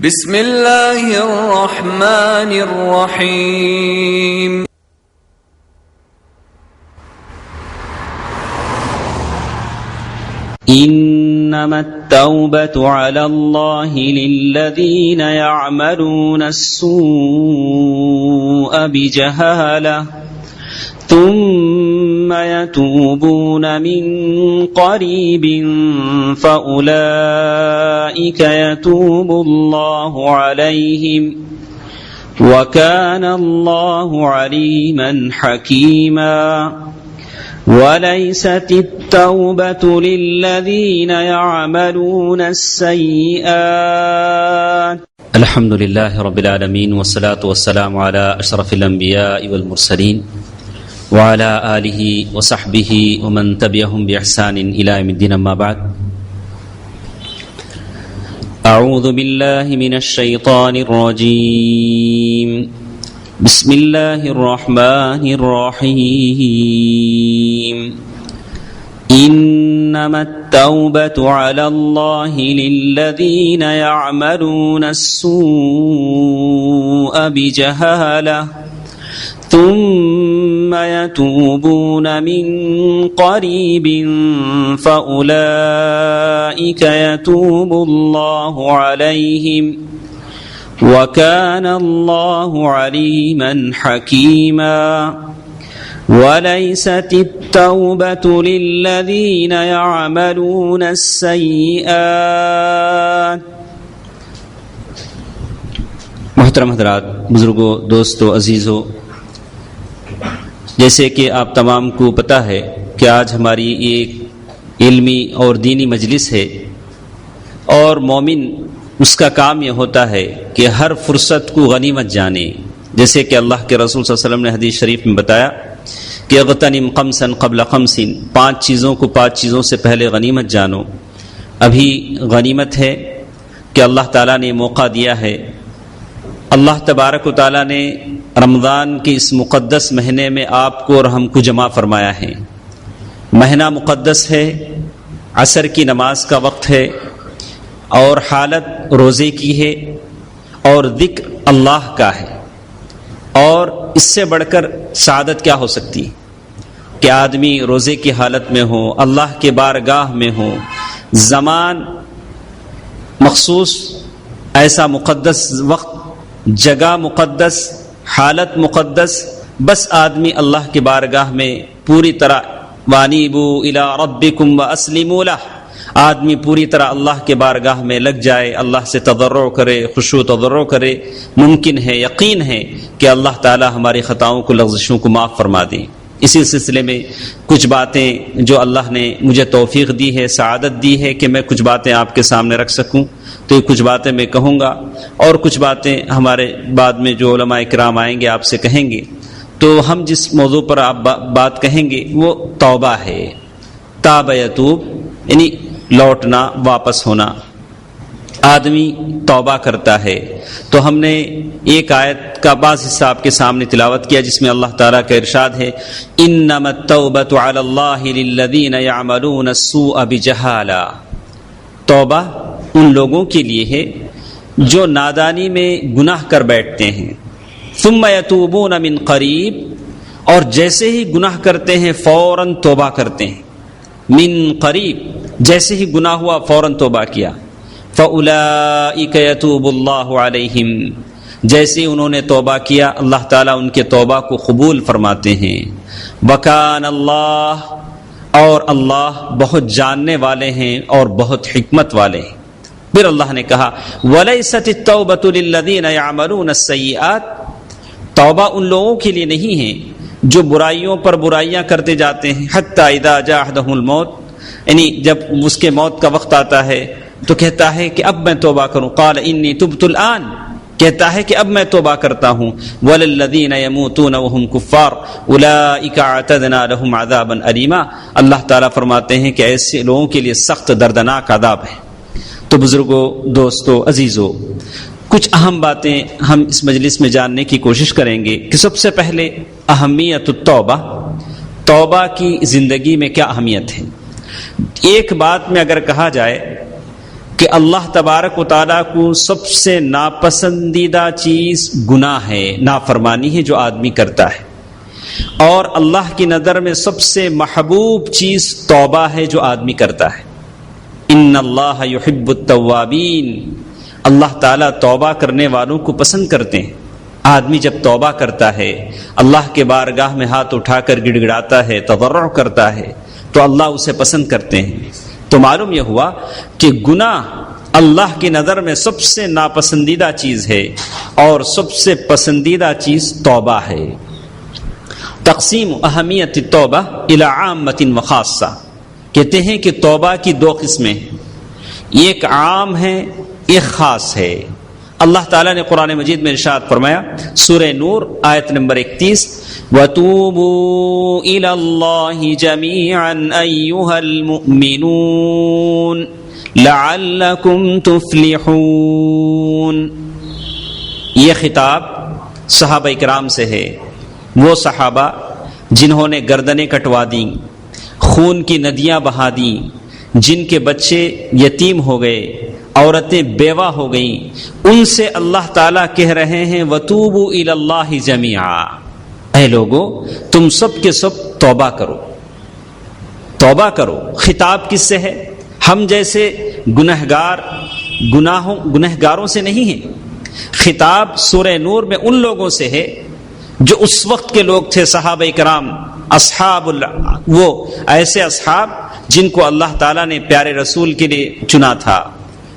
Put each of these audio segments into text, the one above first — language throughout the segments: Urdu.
بسم اللہ الرحمن الرحیم انما التوبة على الله للذين يعملون السوء بجهالة ثم يتوبون من قريب فأولئك يتوب الله عليهم وكان الله عليما حكيما وليست التوبة للذين يعملون السيئات. الحمد لله رب العالمين والصلاة والسلام على أشرف الأنبياء والمرسلين وعلى آله وصحبه ومن تبعهم بإحسان إلى يوم الدين. أما بعد، أعوذ بالله من الشيطان الرجيم. بسم الله الرحمن الرحيم. إنما التوبة على الله للذين يعملون السوء بجهالة ثم يتوبون من قريب فأولئك يتوب الله عليهم وكان الله عليما حكيما وليست التوبة للذين يعملون السيئات. محترم حضرات، بزرگوں، دوستوں، عزیزوں، جیسے کہ آپ تمام کو پتہ ہے کہ آج ہماری ایک علمی اور دینی مجلس ہے، اور مومن اس کا کام یہ ہوتا ہے کہ ہر فرصت کو غنیمت جانے، جیسے کہ اللہ کے رسول صلی اللہ علیہ وسلم نے حدیث شریف میں بتایا کہ اغتنم خمسا قبل خمس، 5 چیزوں کو 5 چیزوں سے پہلے غنیمت جانو. ابھی غنیمت ہے کہ اللہ تعالیٰ نے موقع دیا ہے. اللہ تبارک و تعالیٰ نے رمضان کے اس مقدس مہینے میں آپ کو اور ہم کو جمع فرمایا ہے. مہینہ مقدس ہے، عصر کی نماز کا وقت ہے، اور حالت روزے کی ہے، اور ذکر اللہ کا ہے. اور اس سے بڑھ کر سعادت کیا ہو سکتی کہ آدمی روزے کی حالت میں ہو، اللہ کے بارگاہ میں ہو، زمان مخصوص، ایسا مقدس وقت، جگہ مقدس، حالت مقدس، بس آدمی اللہ کے بارگاہ میں پوری طرح وانیبوا الی ربکم واسلموا لہ، آدمی پوری طرح اللہ کے بارگاہ میں لگ جائے، اللہ سے تضرع کرے، خشوع تضرع کرے. ممکن ہے، یقین ہے کہ اللہ تعالی ہماری خطاؤں کو، لغزشوں کو معاف فرما دیں. اسی سلسلے میں کچھ باتیں جو اللہ نے مجھے توفیق دی ہے، سعادت دی ہے کہ میں کچھ باتیں آپ کے سامنے رکھ سکوں، تو یہ کچھ باتیں میں کہوں گا، اور کچھ باتیں ہمارے بعد میں جو علماء کرام آئیں گے آپ سے کہیں گے. تو ہم جس موضوع پر آپ بات کہیں گے وہ توبہ ہے. تاب یتوب یعنی لوٹنا، واپس ہونا. آدمی توبہ کرتا ہے. تو ہم نے ایک آیت کا بعض حصہ آپ کے سامنے تلاوت کیا جس میں اللہ تعالیٰ کا ارشاد ہے، انما التوبۃ علی اللہ للذین یعملون السوء بجہالہ. توبہ ان لوگوں کے لیے ہے جو نادانی میں گناہ کر بیٹھتے ہیں، ثم یتوبون من قریب، اور جیسے ہی گناہ کرتے ہیں فوراً توبہ کرتے ہیں. من قریب، جیسے ہی گناہ ہوا فوراً توبہ کیا. فَأُولَئِكَ يَتُوبُ اللَّهُ عَلَيْهِمْ، جیسے انہوں نے توبہ کیا اللہ تعالیٰ ان کے توبہ کو قبول فرماتے ہیں. وَكَانَ اللَّهُ، اور اللہ بہت جاننے والے ہیں اور بہت حکمت والے ہیں. پھر اللہ نے کہا وَلَيْسَتِ التَّوْبَةُ لِلَّذِينَ يَعْمَلُونَ السَّيِّئَاتِ، توبہ ان لوگوں کے لیے نہیں ہے جو برائیوں پر برائیاں کرتے جاتے ہیں. حتی اذا جاء احدهم الموت، یعنی جب اس کے موت کا وقت آتا ہے تو کہتا ہے کہ اب میں توبہ کروں. قال انی تبت الآن، کہتا ہے کہ اب میں توبہ کرتا ہوں. وللذین یموتون وهم کفار اولئک اعتدنا لهم عذابا الیما، اللہ تعالیٰ فرماتے ہیں کہ ایسے لوگوں کے لیے سخت دردناک عذاب ہے. تو بزرگوں، دوستوں، عزیزوں، کچھ اہم باتیں ہم اس مجلس میں جاننے کی کوشش کریں گے کہ سب سے پہلے اہمیت التوبہ، توبہ کی زندگی میں کیا اہمیت ہے. ایک بات میں اگر کہا جائے کہ اللہ تبارک و تعالیٰ کو سب سے ناپسندیدہ چیز گناہ ہے، نافرمانی ہے جو آدمی کرتا ہے، اور اللہ کی نظر میں سب سے محبوب چیز توبہ ہے جو آدمی کرتا ہے۔ ان اللہ یحب التوابین، اللہ تعالیٰ توبہ کرنے والوں کو پسند کرتے ہیں۔ آدمی جب توبہ کرتا ہے، اللہ کے بارگاہ میں ہاتھ اٹھا کر گڑ گڑاتا ہے، تضرع کرتا ہے، تو اللہ اسے پسند کرتے ہیں۔ تو معلوم یہ ہوا کہ گناہ اللہ کی نظر میں سب سے ناپسندیدہ چیز ہے اور سب سے پسندیدہ چیز توبہ ہے۔ تقسیم اہمیت توبہ الی عامۃ و خاصہ، کہتے ہیں کہ توبہ کی دو قسمیں ہیں، ایک عام ہے ایک خاص ہے۔ اللہ تعالیٰ نے قرآن مجید میں ارشاد فرمایا، سورہ نور آیت نمبر 31، وَتُوبُوا إِلَى اللَّهِ جَمِيعًا أَيُّهَا الْمُؤْمِنُونَ لَعَلَّكُمْ تُفْلِحُونَ۔ یہ خطاب صحابہ کرام سے ہے، وہ صحابہ جنہوں نے گردنیں کٹوا دیں، خون کی ندیاں بہا دیں، جن کے بچے یتیم ہو گئے، عورتیں بیوہ ہو گئیں، ان سے اللہ تعالیٰ کہہ رہے ہیں وَتُوبُوا إِلَى اللَّهِ جَمِيعًا، اے لوگو تم سب کے سب توبہ کرو، توبہ کرو۔ خطاب کس سے ہے؟ ہم جیسے گنہگاروں سے نہیں ہیں، خطاب سورہ نور میں ان لوگوں سے ہے جو اس وقت کے لوگ تھے، صحابہ کرام، وہ ایسے اصحاب جن کو اللہ تعالیٰ نے پیارے رسول کے لیے چنا تھا،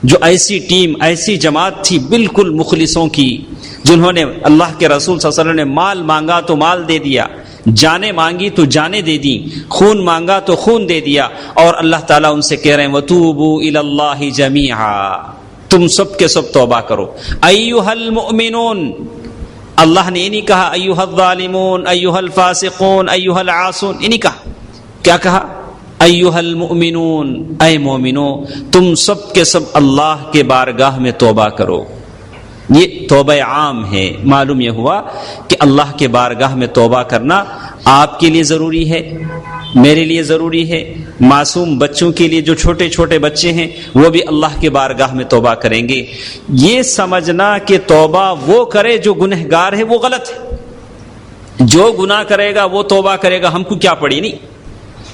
جو ایسی ٹیم، ایسی جماعت تھی بالکل مخلصوں کی، جنہوں نے اللہ کے رسول صلی اللہ علیہ وسلم نے مال مانگا تو مال دے دیا، جانیں مانگی تو جانیں دے دی، خون مانگا تو خون دے دیا، اور اللہ تعالیٰ ان سے کہہ رہے ہیں وَتُوبُوا إِلَى اللَّهِ جَمِيعًا، تم سب کے سب توبہ کرو۔ ایھا المؤمنون، اللہ نے یہ نہیں کہا ایھا الظالمون، ایھا الفاسقون، ایھا العاصون، یہ نہیں کہا، کیا کہا؟ ایھا المؤمنون، اے مومنو تم سب کے سب اللہ کے بارگاہ میں توبہ کرو۔ یہ توبہ عام ہے۔ معلوم یہ ہوا کہ اللہ کے بارگاہ میں توبہ کرنا آپ کے لیے ضروری ہے، میرے لیے ضروری ہے، معصوم بچوں کے لیے، جو چھوٹے چھوٹے بچے ہیں وہ بھی اللہ کے بارگاہ میں توبہ کریں گے۔ یہ سمجھنا کہ توبہ وہ کرے جو گنہگار ہے وہ غلط ہے۔ جو گناہ کرے گا وہ توبہ کرے گا، ہم کو کیا پڑی؟ نہیں،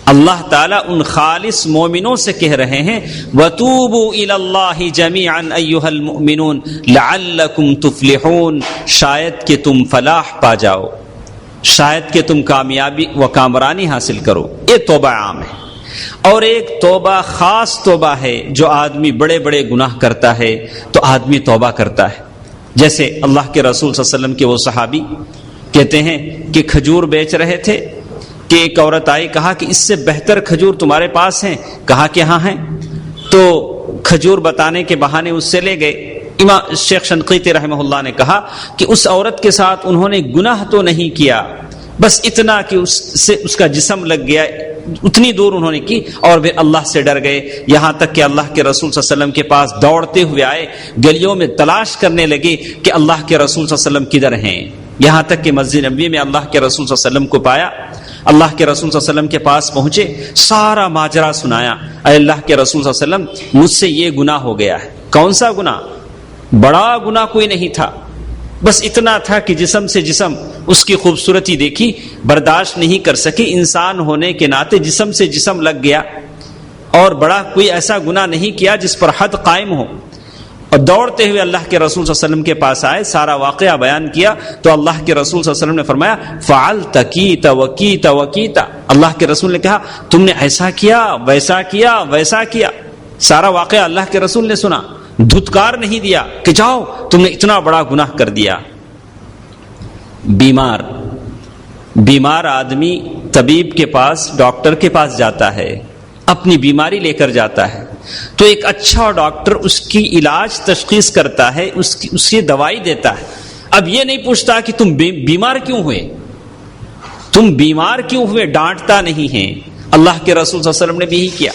اللہ تعالیٰ ان خالص مومنوں سے کہہ رہے ہیں وَتُوبُوا إِلَى اللَّهِ جَمِيعًا أَيُّهَا الْمُؤْمِنُونَ لَعَلَّكُمْ تُفْلِحُونَ، شاید کہ تم فلاح پا جاؤ، شاید کہ تم کامیابی و کامرانی حاصل کرو۔ یہ توبہ عام ہے۔ اور ایک توبہ خاص توبہ ہے، جو آدمی بڑے بڑے گناہ کرتا ہے تو آدمی توبہ کرتا ہے۔ جیسے اللہ کے رسول صلی اللہ علیہ وسلم کے وہ صحابی کہتے ہیں کہ کھجور بیچ رہے تھے کہ ایک عورت آئی، کہا کہ اس سے بہتر کھجور تمہارے پاس ہیں؟ کہا کہ ہاں ہیں۔ تو کھجور بتانے کے بہانے اس سے لے گئے۔ امام شیخ شنقیطی رحمہ اللہ نے کہا کہ اس عورت کے ساتھ انہوں نے گناہ تو نہیں کیا، بس اتنا کہ اس سے اس کا جسم لگ گیا، اتنی دور انہوں نے کی، اور پھر اللہ سے ڈر گئے، یہاں تک کہ اللہ کے رسول صلی اللہ علیہ وسلم کے پاس دوڑتے ہوئے آئے، گلیوں میں تلاش کرنے لگے کہ اللہ کے رسول صلی اللہ علیہ وسلم کدھر ہیں، یہاں تک کہ مسجد نبوی میں اللہ کے رسول صلی اللہ علیہ وسلم کو پایا۔ اللہ کے رسول صلی اللہ علیہ وسلم کے پاس پہنچے، سارا ماجرا سنایا، اے اللہ کے رسول صلی اللہ علیہ وسلم مجھ سے یہ گناہ ہو گیا ہے۔ کون سا گناہ؟ بڑا گناہ کوئی نہیں تھا، بس اتنا تھا کہ جسم سے جسم، اس کی خوبصورتی دیکھی، برداشت نہیں کر سکی، انسان ہونے کے ناطے جسم سے جسم لگ گیا، اور بڑا کوئی ایسا گناہ نہیں کیا جس پر حد قائم ہو۔ اور دوڑتے ہوئے اللہ کے رسول صلی اللہ علیہ وسلم کے پاس آئے، سارا واقعہ بیان کیا، تو اللہ کے رسول صلی اللہ علیہ وسلم نے فرمایا فعلت کیت وکیت وکیت، اللہ کے رسول نے کہا تم نے ایسا کیا، ویسا کیا، ویسا کیا۔ سارا واقعہ اللہ کے رسول نے سنا، دھتکار نہیں دیا کہ جاؤ تم نے اتنا بڑا گناہ کر دیا۔ بیمار آدمی طبیب کے پاس، ڈاکٹر کے پاس جاتا ہے، اپنی بیماری لے کر جاتا ہے، تو ایک اچھا ڈاکٹر اس کی علاج تشخیص کرتا ہے، اس کی دوائی دیتا ہے۔ اب یہ نہیں پوچھتا کہ تم بیمار کیوں ہوئے، تم بیمار کیوں ہوئے، ڈانٹتا نہیں ہے۔ اللہ کے رسول صلی اللہ علیہ وسلم نے بھی یہی کیا،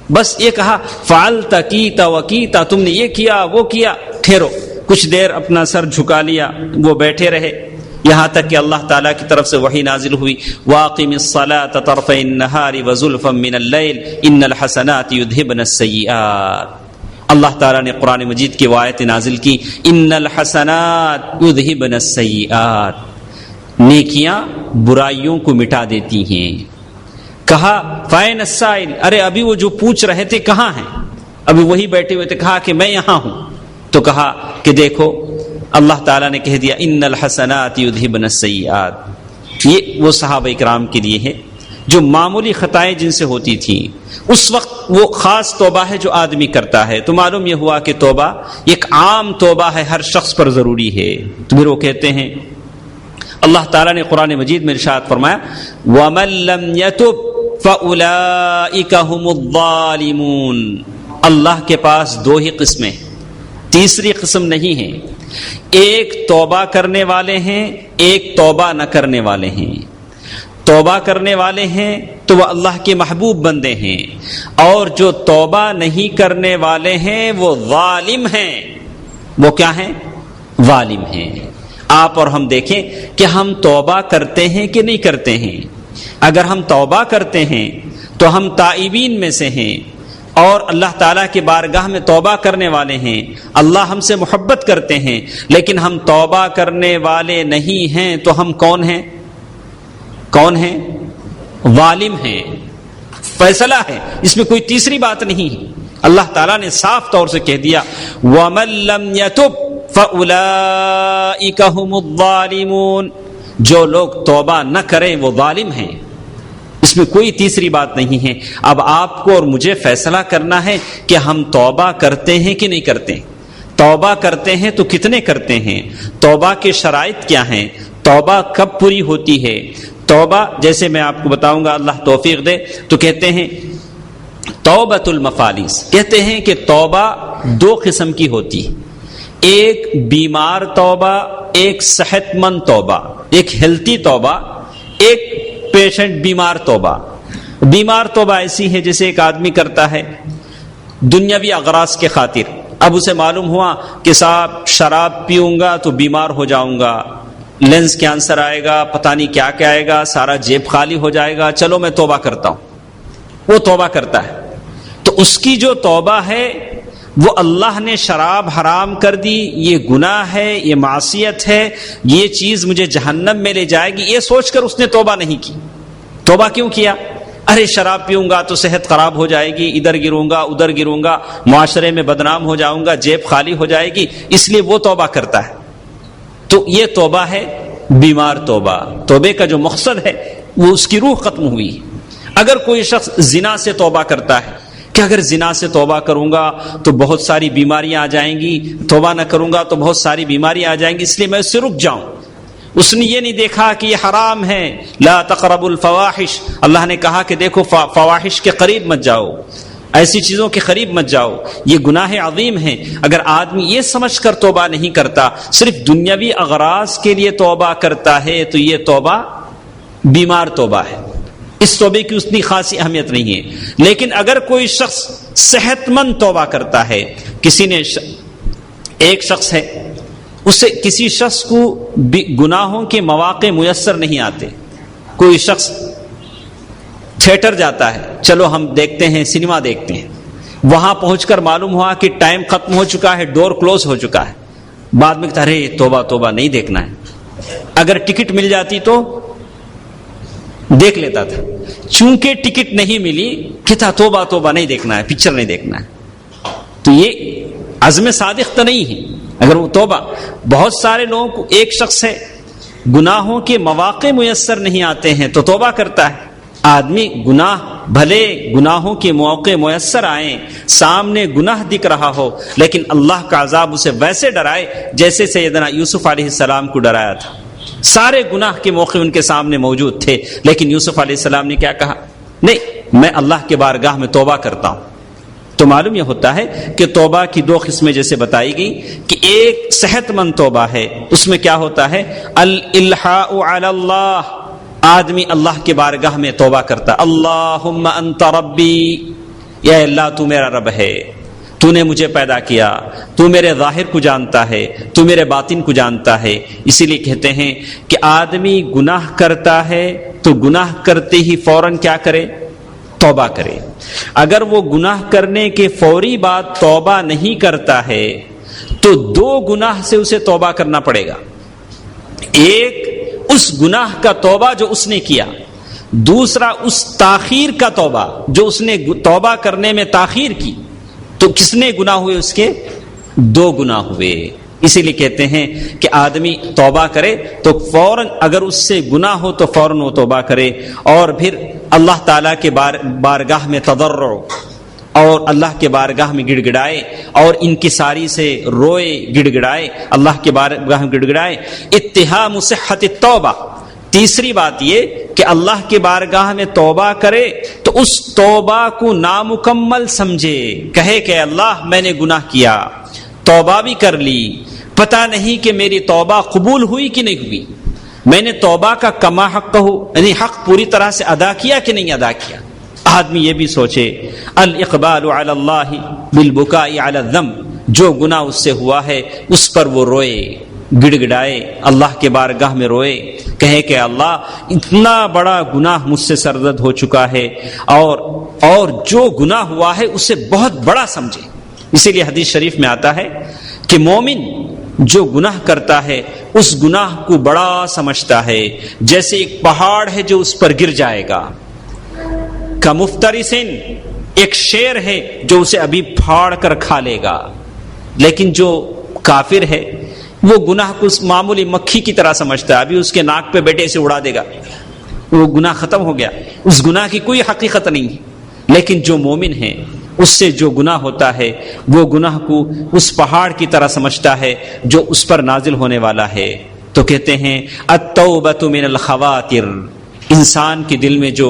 بس یہ کہا فعلت کیت وکیت، تم نے یہ کیا وہ کیا، ٹھہرو، کچھ دیر اپنا سر جھکا لیا، وہ بیٹھے رہے، یہاں تک کہ اللہ تعالیٰ کی طرف سے وحی نازل ہوئی وَأَقِمِ الصَّلَاةَ طَرْفَيِ النَّهَارِ وَزُلْفًا مِّنَ اللَّيْلِ إِنَّ الْحَسَنَاتِ يُذْهِبْنَ السَّيِّئَاتِ، اللہ تعالیٰ نے قرآن مجید کی آیت نازل کی، ان الحسنات یذہبن السیئات، نیکیاں برائیوں کو مٹا دیتی ہیں۔ کہا فائن السائل، ارے ابھی وہ جو پوچھ رہے تھے کہاں ہیں؟ ابھی وہی بیٹھے ہوئے تھے، کہا کہ میں یہاں ہوں۔ تو کہا کہ دیکھو اللہ تعالیٰ نے کہہ دیا ان الحسنات یذہبن السیئات۔ یہ وہ صحابہ کرام کے لیے ہے جو معمولی خطائیں جن سے ہوتی تھیں، اس وقت وہ خاص توبہ ہے جو آدمی کرتا ہے۔ تو معلوم یہ ہوا کہ توبہ ایک عام توبہ ہے، ہر شخص پر ضروری ہے۔ تو پھر وہ کہتے ہیں، اللہ تعالیٰ نے قرآن مجید میں ارشاد فرمایا وَمَن لَّمْ يَتُبْ فَأُولَٰئِكَ هُمُ الظَّالِمُونَ۔ اللہ کے پاس دو ہی قسمیں، تیسری قسم نہیں ہے۔ ایک توبہ کرنے والے ہیں، ایک توبہ نہ کرنے والے ہیں۔ توبہ کرنے والے ہیں تو وہ اللہ کے محبوب بندے ہیں، اور جو توبہ نہیں کرنے والے ہیں وہ ظالم ہیں۔ وہ کیا ہیں؟ ظالم ہیں۔ آپ اور ہم دیکھیں کہ ہم توبہ کرتے ہیں کہ نہیں کرتے ہیں۔ اگر ہم توبہ کرتے ہیں تو ہم تائبین میں سے ہیں، اور اللہ تعالیٰ کی بارگاہ میں توبہ کرنے والے ہیں، اللہ ہم سے محبت کرتے ہیں۔ لیکن ہم توبہ کرنے والے نہیں ہیں تو ہم کون ہیں؟ کون ہیں؟ ظالم ہیں۔ فیصلہ ہے، اس میں کوئی تیسری بات نہیں ہے۔ اللہ تعالیٰ نے صاف طور سے کہہ دیا وَمَن لَّمْ يَتُبْ فَأُولَٰئِكَ هُمُ الظَّالِمُونَ۔ جو لوگ توبہ نہ کریں وہ ظالم ہیں۔ اس میں کوئی تیسری بات نہیں ہے۔ اب آپ کو اور مجھے فیصلہ کرنا ہے کہ ہم توبہ کرتے ہیں کہ نہیں کرتے۔ توبہ کرتے ہیں تو کتنے کرتے ہیں؟ توبہ کے شرائط کیا ہیں؟ توبہ کب پوری ہوتی ہے؟ توبہ جیسے میں آپ کو بتاؤں گا، اللہ توفیق دے، تو کہتے ہیں توبۃ المفالس، کہتے ہیں کہ توبہ دو قسم کی ہوتی ہے، ایک بیمار توبہ، ایک صحت مند توبہ، ایک ہیلتھی توبہ، ایک پیشنٹ بیمار توبہ۔ بیمار توبہ ایسی ہے جیسے ایک آدمی کرتا ہے دنیاوی اغراض کے خاطر، اب اسے معلوم ہوا کہ صاحب شراب پیوں گا تو بیمار ہو جاؤں گا، لینس کینسر آئے گا، پتہ نہیں کیا کیا آئے گا، سارا جیب خالی ہو جائے گا، چلو میں توبہ کرتا ہوں۔ وہ توبہ کرتا ہے تو اس کی جو توبہ ہے وہ اللہ نے شراب حرام کر دی، یہ گناہ ہے، یہ معصیت ہے، یہ چیز مجھے جہنم میں لے جائے گی، یہ سوچ کر اس نے توبہ نہیں کی۔ توبہ کیوں کیا؟ ارے شراب پیوں گا تو صحت خراب ہو جائے گی، ادھر گروں گا ادھر گروں گا، معاشرے میں بدنام ہو جاؤں گا، جیب خالی ہو جائے گی، اس لیے وہ توبہ کرتا ہے۔ تو یہ توبہ ہے بیمار توبہ۔ توبے کا جو مقصد ہے وہ اس کی روح ختم ہوئی۔ اگر کوئی شخص زنا سے توبہ کرتا ہے کہ اگر زنا سے توبہ کروں گا تو بہت ساری بیماریاں آ جائیں گی، توبہ نہ کروں گا تو بہت ساری بیماریاں آ جائیں گی، اس لیے میں اس سے رک جاؤں۔ اس نے یہ نہیں دیکھا کہ یہ حرام ہے، لا تقربوا الفواحش، اللہ نے کہا کہ دیکھو فواحش کے قریب مت جاؤ، ایسی چیزوں کے قریب مت جاؤ، یہ گناہ عظیم ہیں۔ اگر آدمی یہ سمجھ کر توبہ نہیں کرتا، صرف دنیاوی اغراض کے لیے توبہ کرتا ہے، تو یہ توبہ بیمار توبہ ہے، اس توبے کی اتنی خاصی اہمیت نہیں ہے۔ لیکن اگر کوئی شخص صحت مند توبہ کرتا ہے، کسی نے ایک شخص ہے، اسے کسی شخص کو گناہوں کے مواقع میسر نہیں آتے، کوئی شخص تھیٹر جاتا ہے، چلو ہم دیکھتے ہیں، سنیما دیکھتے ہیں، وہاں پہنچ کر معلوم ہوا کہ ٹائم ختم ہو چکا ہے، ڈور کلوز ہو چکا ہے، بعد میں کہتا ہے توبہ توبہ نہیں دیکھنا ہے۔ اگر ٹکٹ مل جاتی تو دیکھ لیتا تھا، چونکہ ٹکٹ نہیں ملی کہتا توبہ توبہ نہیں دیکھنا ہے، پکچر نہیں دیکھنا ہے۔ تو یہ عزم صادق تو نہیں ہے۔ اگر وہ توبہ، بہت سارے لوگوں کو، ایک شخص ہے گناہوں کے مواقع میسر نہیں آتے ہیں تو توبہ کرتا ہے۔ آدمی گناہ، بھلے گناہوں کے موقع میسر آئیں، سامنے گناہ دکھ رہا ہو، لیکن اللہ کا عذاب اسے ویسے ڈرائے جیسے سیدنا یوسف علیہ السلام کو ڈرایا تھا۔ سارے گناہ کے موقع ان کے سامنے موجود تھے، لیکن یوسف علیہ السلام نے کیا کہا؟ نہیں، میں اللہ کے بارگاہ میں توبہ کرتا ہوں۔ تو معلوم یہ ہوتا ہے کہ توبہ کی دو قسمیں جیسے بتائی گئی کہ ایک صحت مند توبہ ہے، اس میں کیا ہوتا ہے؟ الالحاء علی اللہ، آدمی اللہ کے بارگاہ میں توبہ کرتا، اللہم انت ربی، یا اللہ تو میرا رب ہے، تو نے مجھے پیدا کیا، تو میرے ظاہر کو جانتا ہے، تو میرے باطن کو جانتا ہے۔ اسی لیے کہتے ہیں کہ آدمی گناہ کرتا ہے تو گناہ کرتے ہی فوراً کیا کرے؟ توبہ کرے. اگر وہ گناہ کرنے کے فوری بعد توبہ نہیں کرتا ہے تو 2 گناہ سے اسے توبہ کرنا پڑے گا. ایک اس گناہ کا توبہ جو اس نے کیا، دوسرا اس تاخیر کا توبہ جو اس نے توبہ کرنے میں تاخیر کی. تو کس نے گناہ ہوئے؟ اس کے 2 گناہ ہوئے. اسی لیے کہتے ہیں کہ آدمی توبہ کرے تو فوراً، اگر اس سے گناہ ہو تو فوراً وہ توبہ کرے، اور پھر اللہ تعالیٰ کے بارگاہ میں تضرع اور اللہ کے بارگاہ میں گڑ گڑائے اور انکساری سے روئے، گڑ گڑائے، اللہ کے بارگاہ میں گڑ گڑائے. اتہام صحت التوبہ. تیسری بات یہ کہ اللہ کے بارگاہ میں توبہ کرے تو اس توبہ کو نامکمل سمجھے، کہے کہ اللہ میں نے گناہ کیا، توبہ بھی کر لی، پتہ نہیں کہ میری توبہ قبول ہوئی کہ نہیں ہوئی، میں نے توبہ کا کما حق یعنی حق پوری طرح سے ادا کیا کہ نہیں ادا کیا. آدمی یہ بھی سوچے. الاقبال علی اللہ بالبکاء علی الذنب. جو گناہ اس سے ہوا ہے اس پر وہ روئے، گڑ گڑائے، اللہ کے بارگاہ میں روئے، کہے کہ اللہ اتنا بڑا گناہ مجھ سے سرزد ہو چکا ہے، اور جو گناہ ہوا ہے اسے بہت بڑا سمجھے. اسی لیے حدیث شریف میں آتا ہے کہ مومن جو گناہ کرتا ہے اس گناہ کو بڑا سمجھتا ہے، جیسے ایک پہاڑ ہے جو اس پر گر جائے گا. کمفترسن، ایک شیر ہے جو اسے ابھی پھاڑ کر کھا لے گا. لیکن جو کافر ہے وہ گناہ کو معمولی مکھی کی طرح سمجھتا ہے، ابھی اس کے ناک پہ بیٹے سے اڑا دے گا، وہ گناہ ختم ہو گیا، اس گناہ کی کوئی حقیقت نہیں ہے. لیکن جو مومن ہے اس سے جو گناہ ہوتا ہے وہ گناہ کو اس پہاڑ کی طرح سمجھتا ہے جو اس پر نازل ہونے والا ہے. تو کہتے ہیں التوبۃ من الخواطر. انسان کے دل میں جو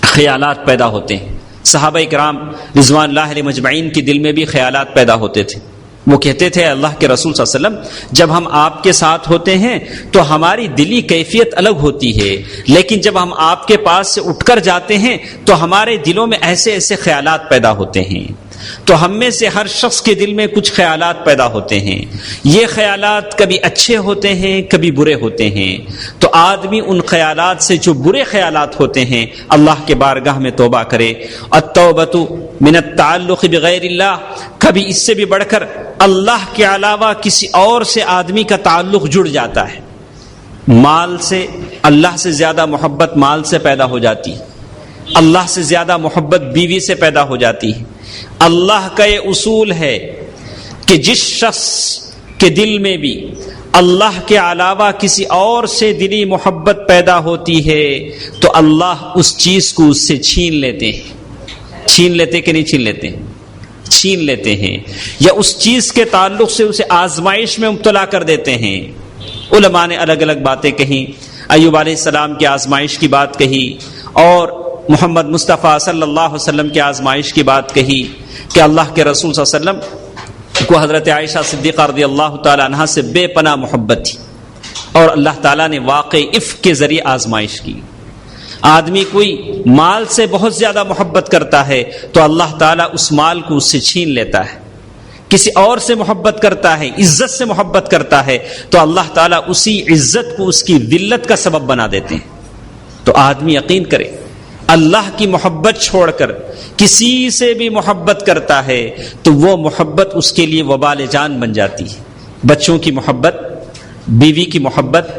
خیالات پیدا ہوتے ہیں، صحابہ کرام رضوان اللہ علیہ مجمعین کے دل میں بھی خیالات پیدا ہوتے تھے. وہ کہتے تھے اللہ کے رسول صلی اللہ علیہ وسلم جب ہم آپ کے ساتھ ہوتے ہیں تو ہماری دلی کیفیت الگ ہوتی ہے، لیکن جب ہم آپ کے پاس سے اٹھ کر جاتے ہیں تو ہمارے دلوں میں ایسے ایسے خیالات پیدا ہوتے ہیں. تو ہم میں سے ہر شخص کے دل میں کچھ خیالات پیدا ہوتے ہیں. یہ خیالات کبھی اچھے ہوتے ہیں، کبھی برے ہوتے ہیں. تو آدمی ان خیالات سے جو برے خیالات ہوتے ہیں اللہ کے بارگاہ میں توبہ کرے. التوبۃ من التعلق بغیر اللہ. کبھی اس سے بھی بڑھ کر اللہ کے علاوہ کسی اور سے آدمی کا تعلق جڑ جاتا ہے. مال سے، اللہ سے زیادہ محبت مال سے پیدا ہو جاتی ہے، اللہ سے زیادہ محبت بیوی سے پیدا ہو جاتی ہے. اللہ کا یہ اصول ہے کہ جس شخص کے دل میں بھی اللہ کے علاوہ کسی اور سے دلی محبت پیدا ہوتی ہے تو اللہ اس چیز کو اس سے چھین لیتے ہیں. چھین لیتے کہ نہیں چھین لیتے؟ چھین لیتے ہیں، یا اس چیز کے تعلق سے اسے آزمائش میں مبتلا کر دیتے ہیں. علماء نے الگ الگ باتیں کہیں. ایوب علیہ السلام کی آزمائش کی بات کہی، اور محمد مصطفیٰ صلی اللہ علیہ وسلم کی آزمائش کی بات کہی کہ اللہ کے رسول صلی اللہ علیہ وسلم کو حضرت عائشہ صدیقہ رضی اللہ تعالی عنہا سے بے پناہ محبت تھی، اور اللہ تعالیٰ نے واقعی عفق کے ذریعے آزمائش کی. آدمی کوئی مال سے بہت زیادہ محبت کرتا ہے تو اللہ تعالیٰ اس مال کو اس سے چھین لیتا ہے. کسی اور سے محبت کرتا ہے، عزت سے محبت کرتا ہے تو اللہ تعالیٰ اسی عزت کو اس کی ذلت کا سبب بنا دیتے ہیں. تو آدمی یقین کرے اللہ کی محبت چھوڑ کر کسی سے بھی محبت کرتا ہے تو وہ محبت اس کے لیے وبال جان بن جاتی ہے. بچوں کی محبت، بیوی کی محبت،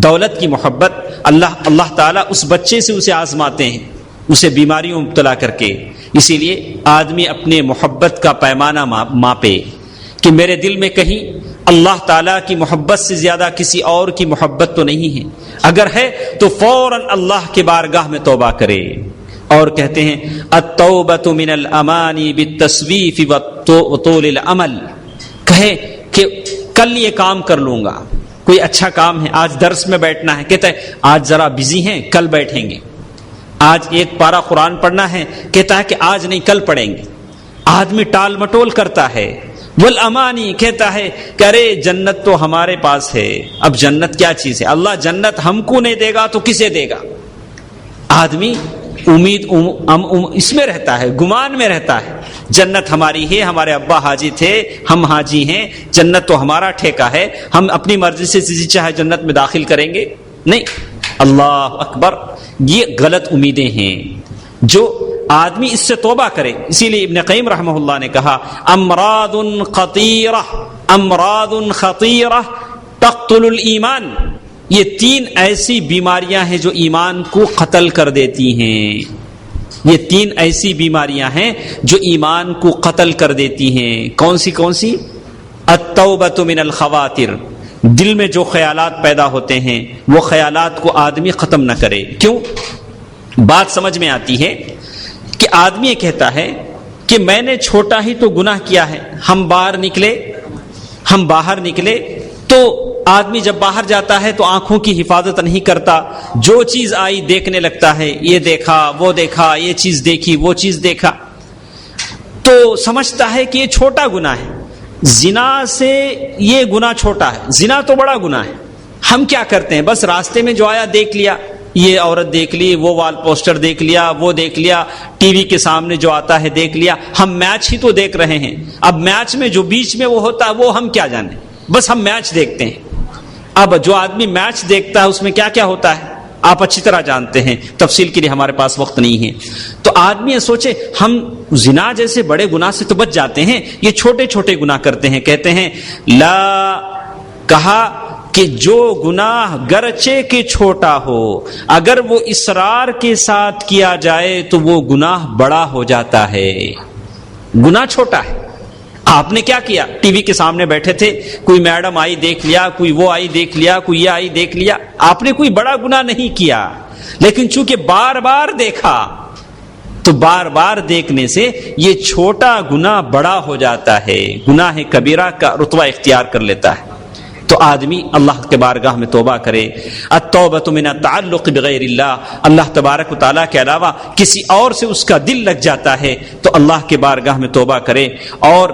دولت کی محبت، اللہ تعالیٰ اس بچے سے اسے آزماتے ہیں، اسے بیماریوں میں مبتلا کر کے. اسی لیے آدمی اپنے محبت کا پیمانہ ماپے کہ میرے دل میں کہیں اللہ تعالیٰ کی محبت سے زیادہ کسی اور کی محبت تو نہیں ہے. اگر ہے تو فوراً اللہ کے بارگاہ میں توبہ کرے. اور کہتے ہیں التوبۃ من الامانی بالتسویف وطول العمل. کہے کہ کل یہ کام کر لوں گا، کوئی اچھا کام ہے، آج درس میں بیٹھنا ہے، کہتا ہے آج ذرا بزی ہیں کل بیٹھیں گے. آج ایک پارہ قرآن پڑھنا ہے، کہتا ہے کہ آج نہیں کل پڑھیں گے. آدمی ٹال مٹول کرتا ہے. والامانی کہتا ہے کہ ارے جنت تو ہمارے پاس ہے، اب جنت کیا چیز ہے، اللہ جنت ہم کو نہیں دے گا تو کسے دے گا. آدمی امید اس میں رہتا ہے، گمان میں رہتا ہے جنت ہماری ہے، ہمارے ابا حاجی تھے، ہم حاجی ہیں، جنت تو ہمارا ٹھیکہ ہے، ہم اپنی مرضی سے جسے چاہے جنت میں داخل کریں گے. نہیں، اللہ اکبر، یہ غلط امیدیں ہیں. جو آدمی اس سے توبہ کرے. اسی لیے ابن قیم رحمہ اللہ نے کہا امراض خطیرہ تقتل الایمان. یہ 3 ایسی بیماریاں ہیں جو ایمان کو قتل کر دیتی ہیں. یہ 3 ایسی بیماریاں ہیں جو ایمان کو قتل کر دیتی ہیں. کون سی؟ التوبۃ من الخواطر، دل میں جو خیالات پیدا ہوتے ہیں وہ خیالات کو آدمی ختم نہ کرے. کیوں؟ بات سمجھ میں آتی ہے کہ آدمی یہ کہتا ہے کہ میں نے چھوٹا ہی تو گناہ کیا ہے. ہم باہر نکلے تو آدمی جب باہر جاتا ہے تو آنکھوں کی حفاظت نہیں کرتا، جو چیز آئی دیکھنے لگتا ہے، یہ دیکھا وہ دیکھا، یہ چیز دیکھی وہ چیز دیکھا، تو سمجھتا ہے کہ یہ چھوٹا گناہ ہے. زنا سے یہ گناہ چھوٹا ہے، زنا تو بڑا گناہ ہے. ہم کیا کرتے ہیں؟ بس راستے میں جو آیا دیکھ لیا، یہ عورت دیکھ لی، وہ وال پوسٹر دیکھ لیا، وہ دیکھ لیا، ٹی وی کے سامنے جو آتا ہے دیکھ لیا. ہم میچ ہی تو دیکھ رہے ہیں. اب میچ میں جو بیچ میں وہ ہوتا ہے وہ ہم کیا جانیں، بس ہم میچ دیکھتے ہیں. اب جو آدمی میچ دیکھتا ہے اس میں کیا کیا ہوتا ہے آپ اچھی طرح جانتے ہیں، تفصیل کے لیے ہمارے پاس وقت نہیں ہے. تو آدمی یہ سوچے ہم زنا جیسے بڑے گناہ سے تو بچ جاتے ہیں، یہ چھوٹے چھوٹے گناہ کرتے ہیں. کہتے ہیں کہا کہ جو گناہ گرچہ کہ چھوٹا ہو، اگر وہ اصرار کے ساتھ کیا جائے تو وہ گناہ بڑا ہو جاتا ہے. گناہ چھوٹا ہے. آپ نے کیا کیا؟ ٹی وی کے سامنے بیٹھے تھے، کوئی میڈم آئی دیکھ لیا، کوئی وہ آئی دیکھ لیا، کوئی یہ آئی دیکھ لیا. آپ نے کوئی بڑا گناہ نہیں کیا، لیکن چونکہ بار بار دیکھا تو بار بار دیکھنے سے یہ چھوٹا گناہ بڑا ہو جاتا ہے، گناہ کبیرہ کا رتبہ اختیار کر لیتا ہے. تو آدمی اللہ کے بارگاہ میں توبہ کرے. التوبۃ من التعلق بغیر اللہ، اللہ تبارک و تعالیٰ کے علاوہ کسی اور سے اس کا دل لگ جاتا ہے تو اللہ کے بارگاہ میں توبہ کرے. اور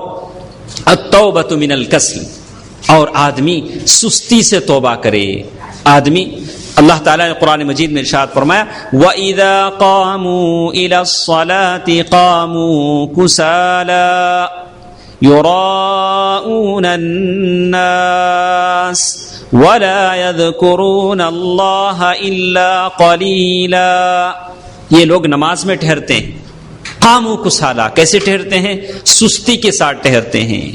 التوبۃ من الکسل، اور آدمی سستی سے توبہ کرے. آدمی، اللہ تعالیٰ نے قرآن مجید میں ارشاد فرمایا وَإِذَا قَامُوا إِلَى الصَّلَاةِ قَامُوا كُسَالَىٰ يُرَاءُونَ النَّاسَ وَلَا يَذْكُرُونَ اللَّهَ إِلَّا قَلِيلًا. یہ لوگ نماز میں ٹھہرتے ہیں. قاموا کسالہ، کیسے ٹھہرتے ہیں؟ سستی کے ساتھ ٹھہرتے ہیں.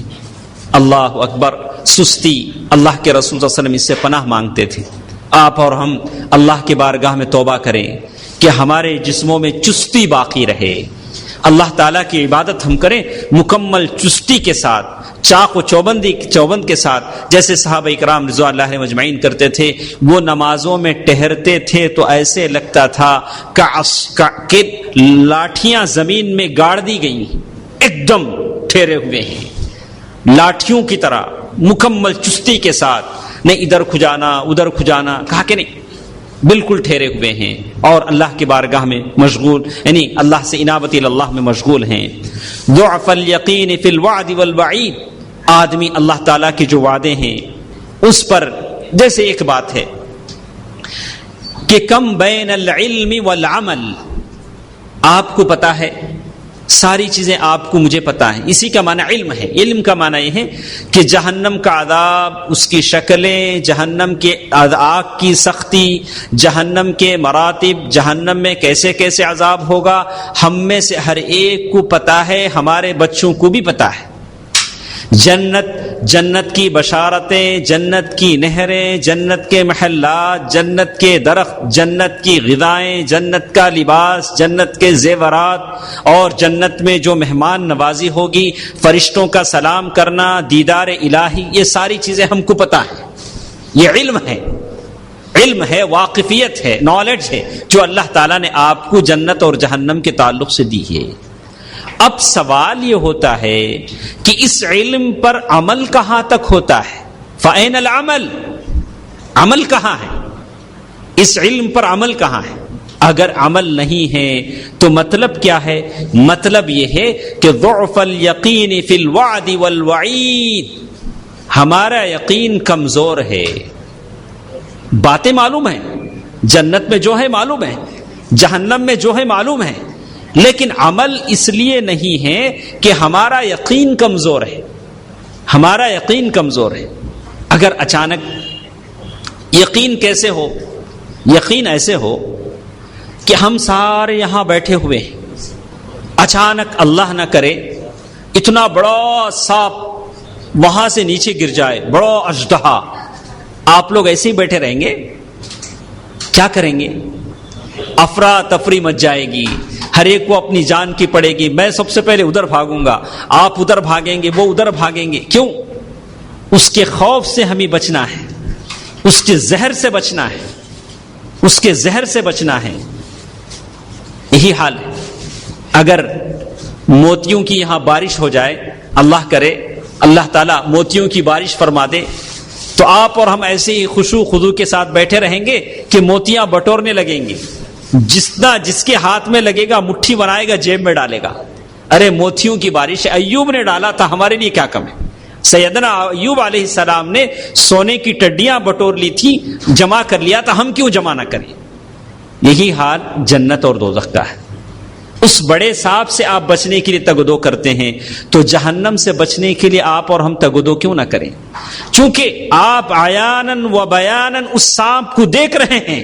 اللہ اکبر. سستی، اللہ کے رسول صلی اللہ علیہ وسلم اس سے پناہ مانگتے تھے. آپ اور ہم اللہ کے بارگاہ میں توبہ کریں کہ ہمارے جسموں میں چستی باقی رہے. اللہ تعالیٰ کی عبادت ہم کریں مکمل چستی کے ساتھ، چاق و چوبند کے ساتھ، جیسے صحابہ اکرام رضوان اللہ علیہم اجمعین کرتے تھے. وہ نمازوں میں ٹہرتے تھے تو ایسے لگتا تھا کہ لاٹھیاں زمین میں گاڑ دی گئی، ایک دم ٹھہرے ہوئے ہیں لاٹھیوں کی طرح، مکمل چستی کے ساتھ، نہیں ادھر کھجانا ادھر کھجانا. کہا کہ نہیں، بالکل ٹھہرے ہوئے ہیں اور اللہ کی بارگاہ میں مشغول، یعنی اللہ سے انابت اللہ میں مشغول ہیں. ضعف الیقین فی الوعد والوعید، آدمی اللہ تعالیٰ کے جو وعدے ہیں اس پر، جیسے ایک بات ہے کہ کم بین العلم والعمل، آپ کو پتا ہے ساری چیزیں، آپ کو مجھے پتا ہے. اسی کا معنی علم ہے. علم کا معنی یہ ہے کہ جہنم کا عذاب، اس کی شکلیں، جہنم کے آگ کی سختی، جہنم کے مراتب، جہنم میں کیسے کیسے عذاب ہوگا، ہم میں سے ہر ایک کو پتا ہے، ہمارے بچوں کو بھی پتا ہے. جنت کی بشارتیں، جنت کی نہریں، جنت کے محلات، جنت کے درخت، جنت کی غذائیں، جنت کا لباس، جنت کے زیورات، اور جنت میں جو مہمان نوازی ہوگی، فرشتوں کا سلام کرنا، دیدار الہی، یہ ساری چیزیں ہم کو پتہ ہیں. یہ علم ہے، علم ہے، واقفیت ہے، نالج ہے جو اللہ تعالیٰ نے آپ کو جنت اور جہنم کے تعلق سے دی ہے. اب سوال یہ ہوتا ہے کہ اس علم پر عمل کہاں تک ہوتا ہے؟ فَأَيْنَ الْعَمَلُ، عمل کہاں ہے؟ اس علم پر عمل کہاں ہے؟ اگر عمل نہیں ہے تو مطلب کیا ہے؟ مطلب یہ ہے کہ ضعف الیقین فی الوعد والوعید، ہمارا یقین کمزور ہے. باتیں معلوم ہیں، جنت میں جو ہے معلوم ہے، جہنم میں جو ہے معلوم ہے، لیکن عمل اس لیے نہیں ہے کہ ہمارا یقین کمزور ہے. ہمارا یقین کمزور ہے. اگر اچانک یقین کیسے ہو؟ یقین ایسے ہو کہ ہم سارے یہاں بیٹھے ہوئے ہیں، اچانک اللہ نہ کرے اتنا بڑا سانپ وہاں سے نیچے گر جائے، بڑا اژدہا، آپ لوگ ایسے ہی بیٹھے رہیں گے؟ کیا کریں گے؟ افراتفری مچ جائے گی، ہر ایک کو اپنی جان کی پڑے گی، میں سب سے پہلے ادھر بھاگوں گا، آپ ادھر بھاگیں گے، وہ ادھر بھاگیں گے۔ کیوں؟ اس کے خوف سے ہمیں بچنا ہے، اس کے زہر سے بچنا ہے، اس کے زہر سے بچنا ہے۔ یہی حال ہے اگر موتیوں کی یہاں بارش ہو جائے، اللہ کرے اللہ تعالیٰ موتیوں کی بارش فرما دے، تو آپ اور ہم ایسے ہی خشوع خضوع کے ساتھ بیٹھے رہیں گے کہ موتیاں بٹورنے لگیں گے، جس کے ہاتھ میں لگے گا مٹھی بنائے گا، جیب میں ڈالے گا۔ ارے موتیوں کی بارش ایوب نے ڈالا تھا، ہمارے لیے کیا کم ہے؟ سیدنا ایوب علیہ السلام نے سونے کی ٹڈیاں بٹور لی تھی، جمع کر لیا تھا، ہم کیوں جمع نہ کریں؟ یہی حال جنت اور دوزخ کا ہے۔ اس بڑے سانپ سے آپ بچنے کے لیے تگدو کرتے ہیں، تو جہنم سے بچنے کے لیے آپ اور ہم تگدو کیوں نہ کریں؟ چونکہ آپ عیاناً و بیاناً اس سانپ کو دیکھ رہے ہیں،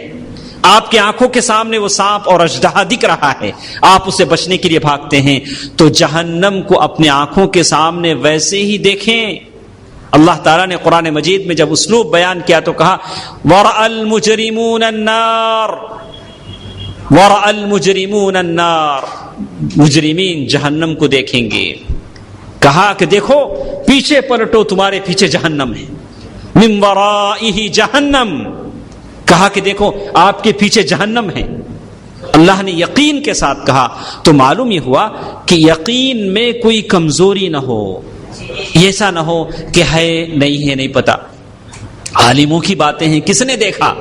آپ کی آنکھوں کے سامنے وہ سانپ اور اژدہا دکھ رہا ہے، آپ اسے بچنے کے لیے بھاگتے ہیں، تو جہنم کو اپنے آنکھوں کے سامنے ویسے ہی دیکھیں۔ اللہ تعالیٰ نے قرآن مجید میں جب اسلوب بیان کیا تو کہا وَرَأَى الْمُجْرِمُونَ النَّارَ، وَرَأَى الْمُجْرِمُونَ النَّارَ، مجرمین جہنم کو دیکھیں گے۔ کہا کہ دیکھو پیچھے پلٹو، تمہارے پیچھے جہنم ہے، مِن وَرَائِهِ جہنم، کہا کہ دیکھو آپ کے پیچھے جہنم ہے۔ اللہ نے یقین کے ساتھ کہا، تو معلوم یہ ہوا کہ یقین میں کوئی کمزوری نہ ہو، ایسا نہ ہو کہ ہے نہیں پتا۔ عالموں کی باتیں ہیں، کس نے دیکھا؟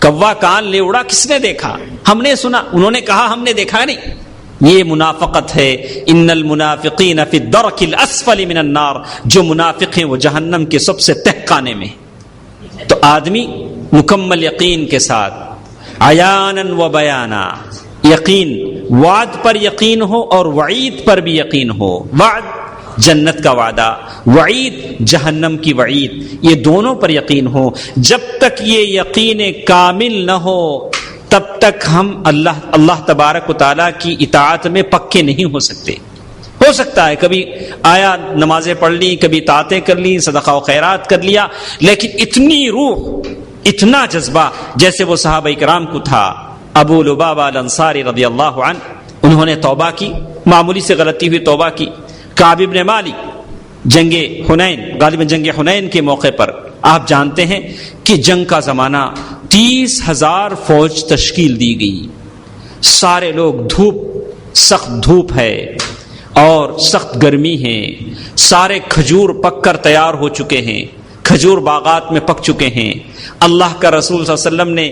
کوا کان لے اڑا، کس نے دیکھا؟ ہم نے سنا، انہوں نے کہا، ہم نے دیکھا نہیں۔ یہ منافقت ہے۔ ان المنافقین فی الدرک الاسفل من النار، جو منافق ہیں وہ جہنم کے سب سے تہ خانے میں۔ تو آدمی مکمل یقین کے ساتھ عیاناً و بیانا، یقین وعد پر یقین ہو اور وعید پر بھی یقین ہو۔ وعد جنت کا وعدہ، وعید جہنم کی وعید، یہ دونوں پر یقین ہو۔ جب تک یہ یقین کامل نہ ہو تب تک ہم اللہ تبارک و تعالیٰ کی اطاعت میں پکے نہیں ہو سکتے۔ ہو سکتا ہے کبھی آیا نمازیں پڑھ لی، کبھی طاعتیں کر لی، صدقہ و خیرات کر لیا، لیکن اتنی روح، اتنا جذبہ جیسے وہ صحابہ کرام کو تھا۔ ابو لبابہ الانصاری رضی اللہ عنہ، انہوں نے توبہ کی، معمولی سے غلطی ہوئی توبہ کی۔ کعب ابن مالک جنگ حنین، غالباً جنگ حنین کے موقع پر آپ جانتے ہیں کہ جنگ کا زمانہ، 30,000 فوج تشکیل دی گئی، سارے لوگ سخت دھوپ ہے اور سخت گرمی ہے، سارے کھجور پک کر تیار ہو چکے ہیں، کھجور باغات میں پک چکے ہیں۔ اللہ کا رسول صلی اللہ علیہ وسلم نے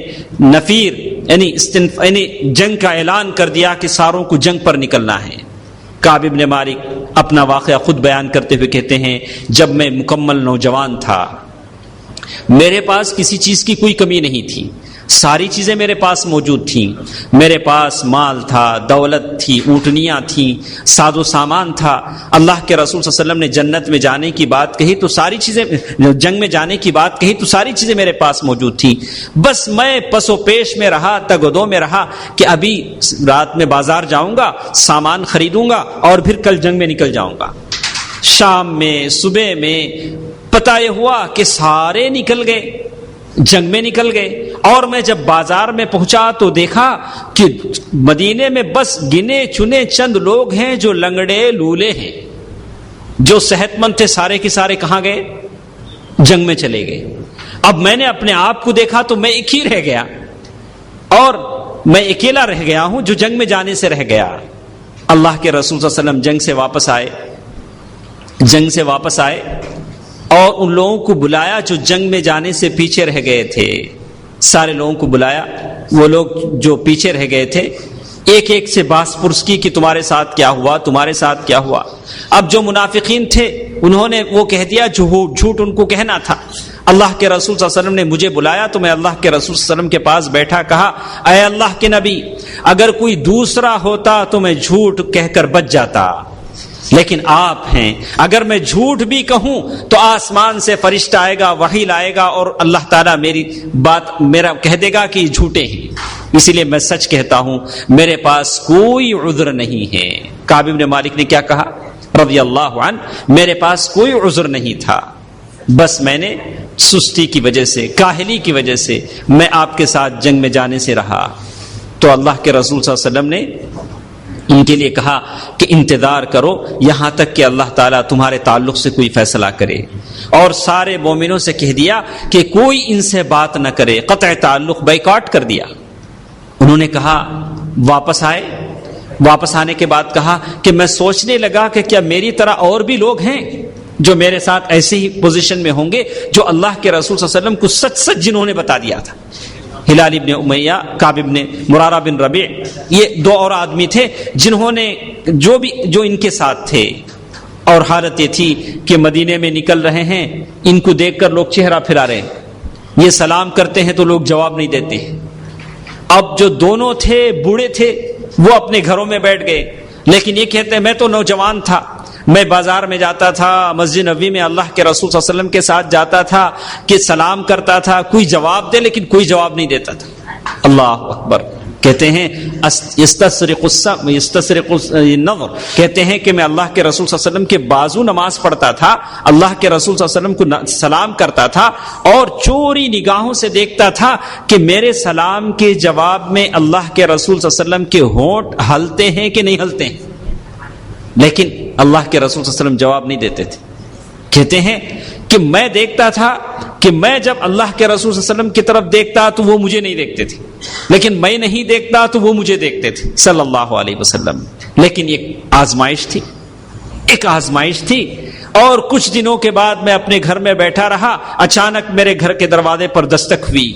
نفیر یعنی جنگ کا اعلان کر دیا کہ ساروں کو جنگ پر نکلنا ہے۔ کعب ابن مالک اپنا واقعہ خود بیان کرتے ہوئے کہتے ہیں، جب میں مکمل نوجوان تھا، میرے پاس کسی چیز کی کوئی کمی نہیں تھی، ساری چیزیں میرے پاس موجود تھیں، میرے پاس مال تھا، دولت تھی، اونٹنیاں تھیں، ساز و سامان تھا۔ اللہ کے رسول صلی اللہ علیہ وسلم نے جنت میں جانے کی بات کہی تو ساری چیزیں، جنگ میں جانے کی بات کہی تو ساری چیزیں میرے پاس موجود تھیں، بس میں پس و پیش میں رہا، تگدو میں رہا کہ ابھی رات میں بازار جاؤں گا، سامان خریدوں گا اور پھر کل جنگ میں نکل جاؤں گا۔ شام میں، صبح میں پتہ یہ ہوا کہ سارے نکل گئے، جنگ میں نکل گئے، اور میں جب بازار میں پہنچا تو دیکھا کہ مدینے میں بس گنے چنے چند لوگ ہیں جو لنگڑے لولے ہیں، جو صحت مند تھے سارے کے سارے کہاں گئے؟ جنگ میں چلے گئے۔ اب میں نے اپنے آپ کو دیکھا تو میں ایک ہی رہ گیا، اور میں اکیلا رہ گیا ہوں جو جنگ میں جانے سے رہ گیا۔ اللہ کے رسول صلی اللہ علیہ وسلم جنگ سے واپس آئے اور ان لوگوں کو بلایا جو جنگ میں جانے سے پیچھے رہ گئے تھے، سارے لوگوں کو بلایا، وہ لوگ جو پیچھے رہ گئے تھے ایک ایک سے بحث پرس کی کہ تمہارے ساتھ کیا ہوا، تمہارے ساتھ کیا ہوا۔ اب جو منافقین تھے انہوں نے وہ کہہ دیا جھوٹ ان کو کہنا تھا۔ اللہ کے رسول صلی اللہ علیہ وسلم نے مجھے بلایا تو میں اللہ کے رسول صلی اللہ علیہ وسلم کے پاس بیٹھا، کہا اے اللہ کے نبی، اگر کوئی دوسرا ہوتا تو میں جھوٹ کہہ کر بچ جاتا، لیکن آپ ہیں، اگر میں جھوٹ بھی کہوں تو آسمان سے فرشتہ آئے گا، وحی لائے گا اور اللہ تعالیٰ میرا کہہ دے گا کہ جھوٹے ہیں۔ اسی لیے میں سچ کہتا ہوں میرے پاس کوئی عذر نہیں ہے۔ کعب بن مالک نے کیا کہا رضی اللہ عنہ، میرے پاس کوئی عذر نہیں تھا، بس میں نے سستی کی وجہ سے، کاہلی کی وجہ سے میں آپ کے ساتھ جنگ میں جانے سے رہا۔ تو اللہ کے رسول صلی اللہ علیہ وسلم نے ان کے لیے کہا کہ انتظار کرو یہاں تک کہ اللہ تعالیٰ تمہارے تعلق سے کوئی فیصلہ کرے، اور سارے مومنوں سے کہہ دیا کہ کوئی ان سے بات نہ کرے، قطع تعلق، بائیکاٹ کر دیا۔ انہوں نے کہا واپس آئے، واپس آنے کے بعد کہا کہ میں سوچنے لگا کہ کیا میری طرح اور بھی لوگ ہیں جو میرے ساتھ ایسے ہی پوزیشن میں ہوں گے جو اللہ کے رسول صلی اللہ علیہ وسلم کو سچ سچ جنہوں نے بتا دیا تھا۔ ہلال ابن امیہ، کعب ابن مرارہ بن ربیع، یہ دو اور آدمی تھے جنہوں نے جو ان کے ساتھ تھے، اور حالت یہ تھی کہ مدینے میں نکل رہے ہیں، ان کو دیکھ کر لوگ چہرہ پھرا رہے ہیں، یہ سلام کرتے ہیں تو لوگ جواب نہیں دیتے۔ اب جو دونوں تھے بوڑھے تھے وہ اپنے گھروں میں بیٹھ گئے، لیکن یہ کہتے ہیں میں تو نوجوان تھا، میں بازار میں جاتا تھا، مسجد نبوی میں اللہ کے رسول صلی اللہ علیہ وسلم کے ساتھ جاتا تھا کہ سلام کرتا تھا، کوئی جواب دے لیکن کوئی جواب نہیں دیتا تھا۔ اللہ اکبر۔ کہتے ہیں یستسرق النظر، کہتے ہیں کہ میں اللہ کے رسول صلی اللہ علیہ وسلم کے بازو نماز پڑھتا تھا، اللہ کے رسول صلی اللہ علیہ وسلم کو سلام کرتا تھا، اور چوری نگاہوں سے دیکھتا تھا کہ میرے سلام کے جواب میں اللہ کے رسول صلی اللہ علیہ وسلم کے ہونٹ ہلتے ہیں کہ نہیں ہلتے ہیں، لیکن اللہ کے رسول صلی اللہ علیہ وسلم جواب نہیں دیتے تھے۔ کہتے ہیں کہ میں دیکھتا تھا کہ میں جب اللہ کے رسول صلی اللہ علیہ وسلم کی طرف دیکھتا تو وہ مجھے نہیں دیکھتے تھے، لیکن میں نہیں دیکھتا تو وہ مجھے دیکھتے تھے صلی اللہ علیہ وسلم۔ لیکن یہ آزمائش تھی، ایک آزمائش تھی۔ اور کچھ دنوں کے بعد میں اپنے گھر میں بیٹھا رہا، اچانک میرے گھر کے دروازے پر دستک ہوئی۔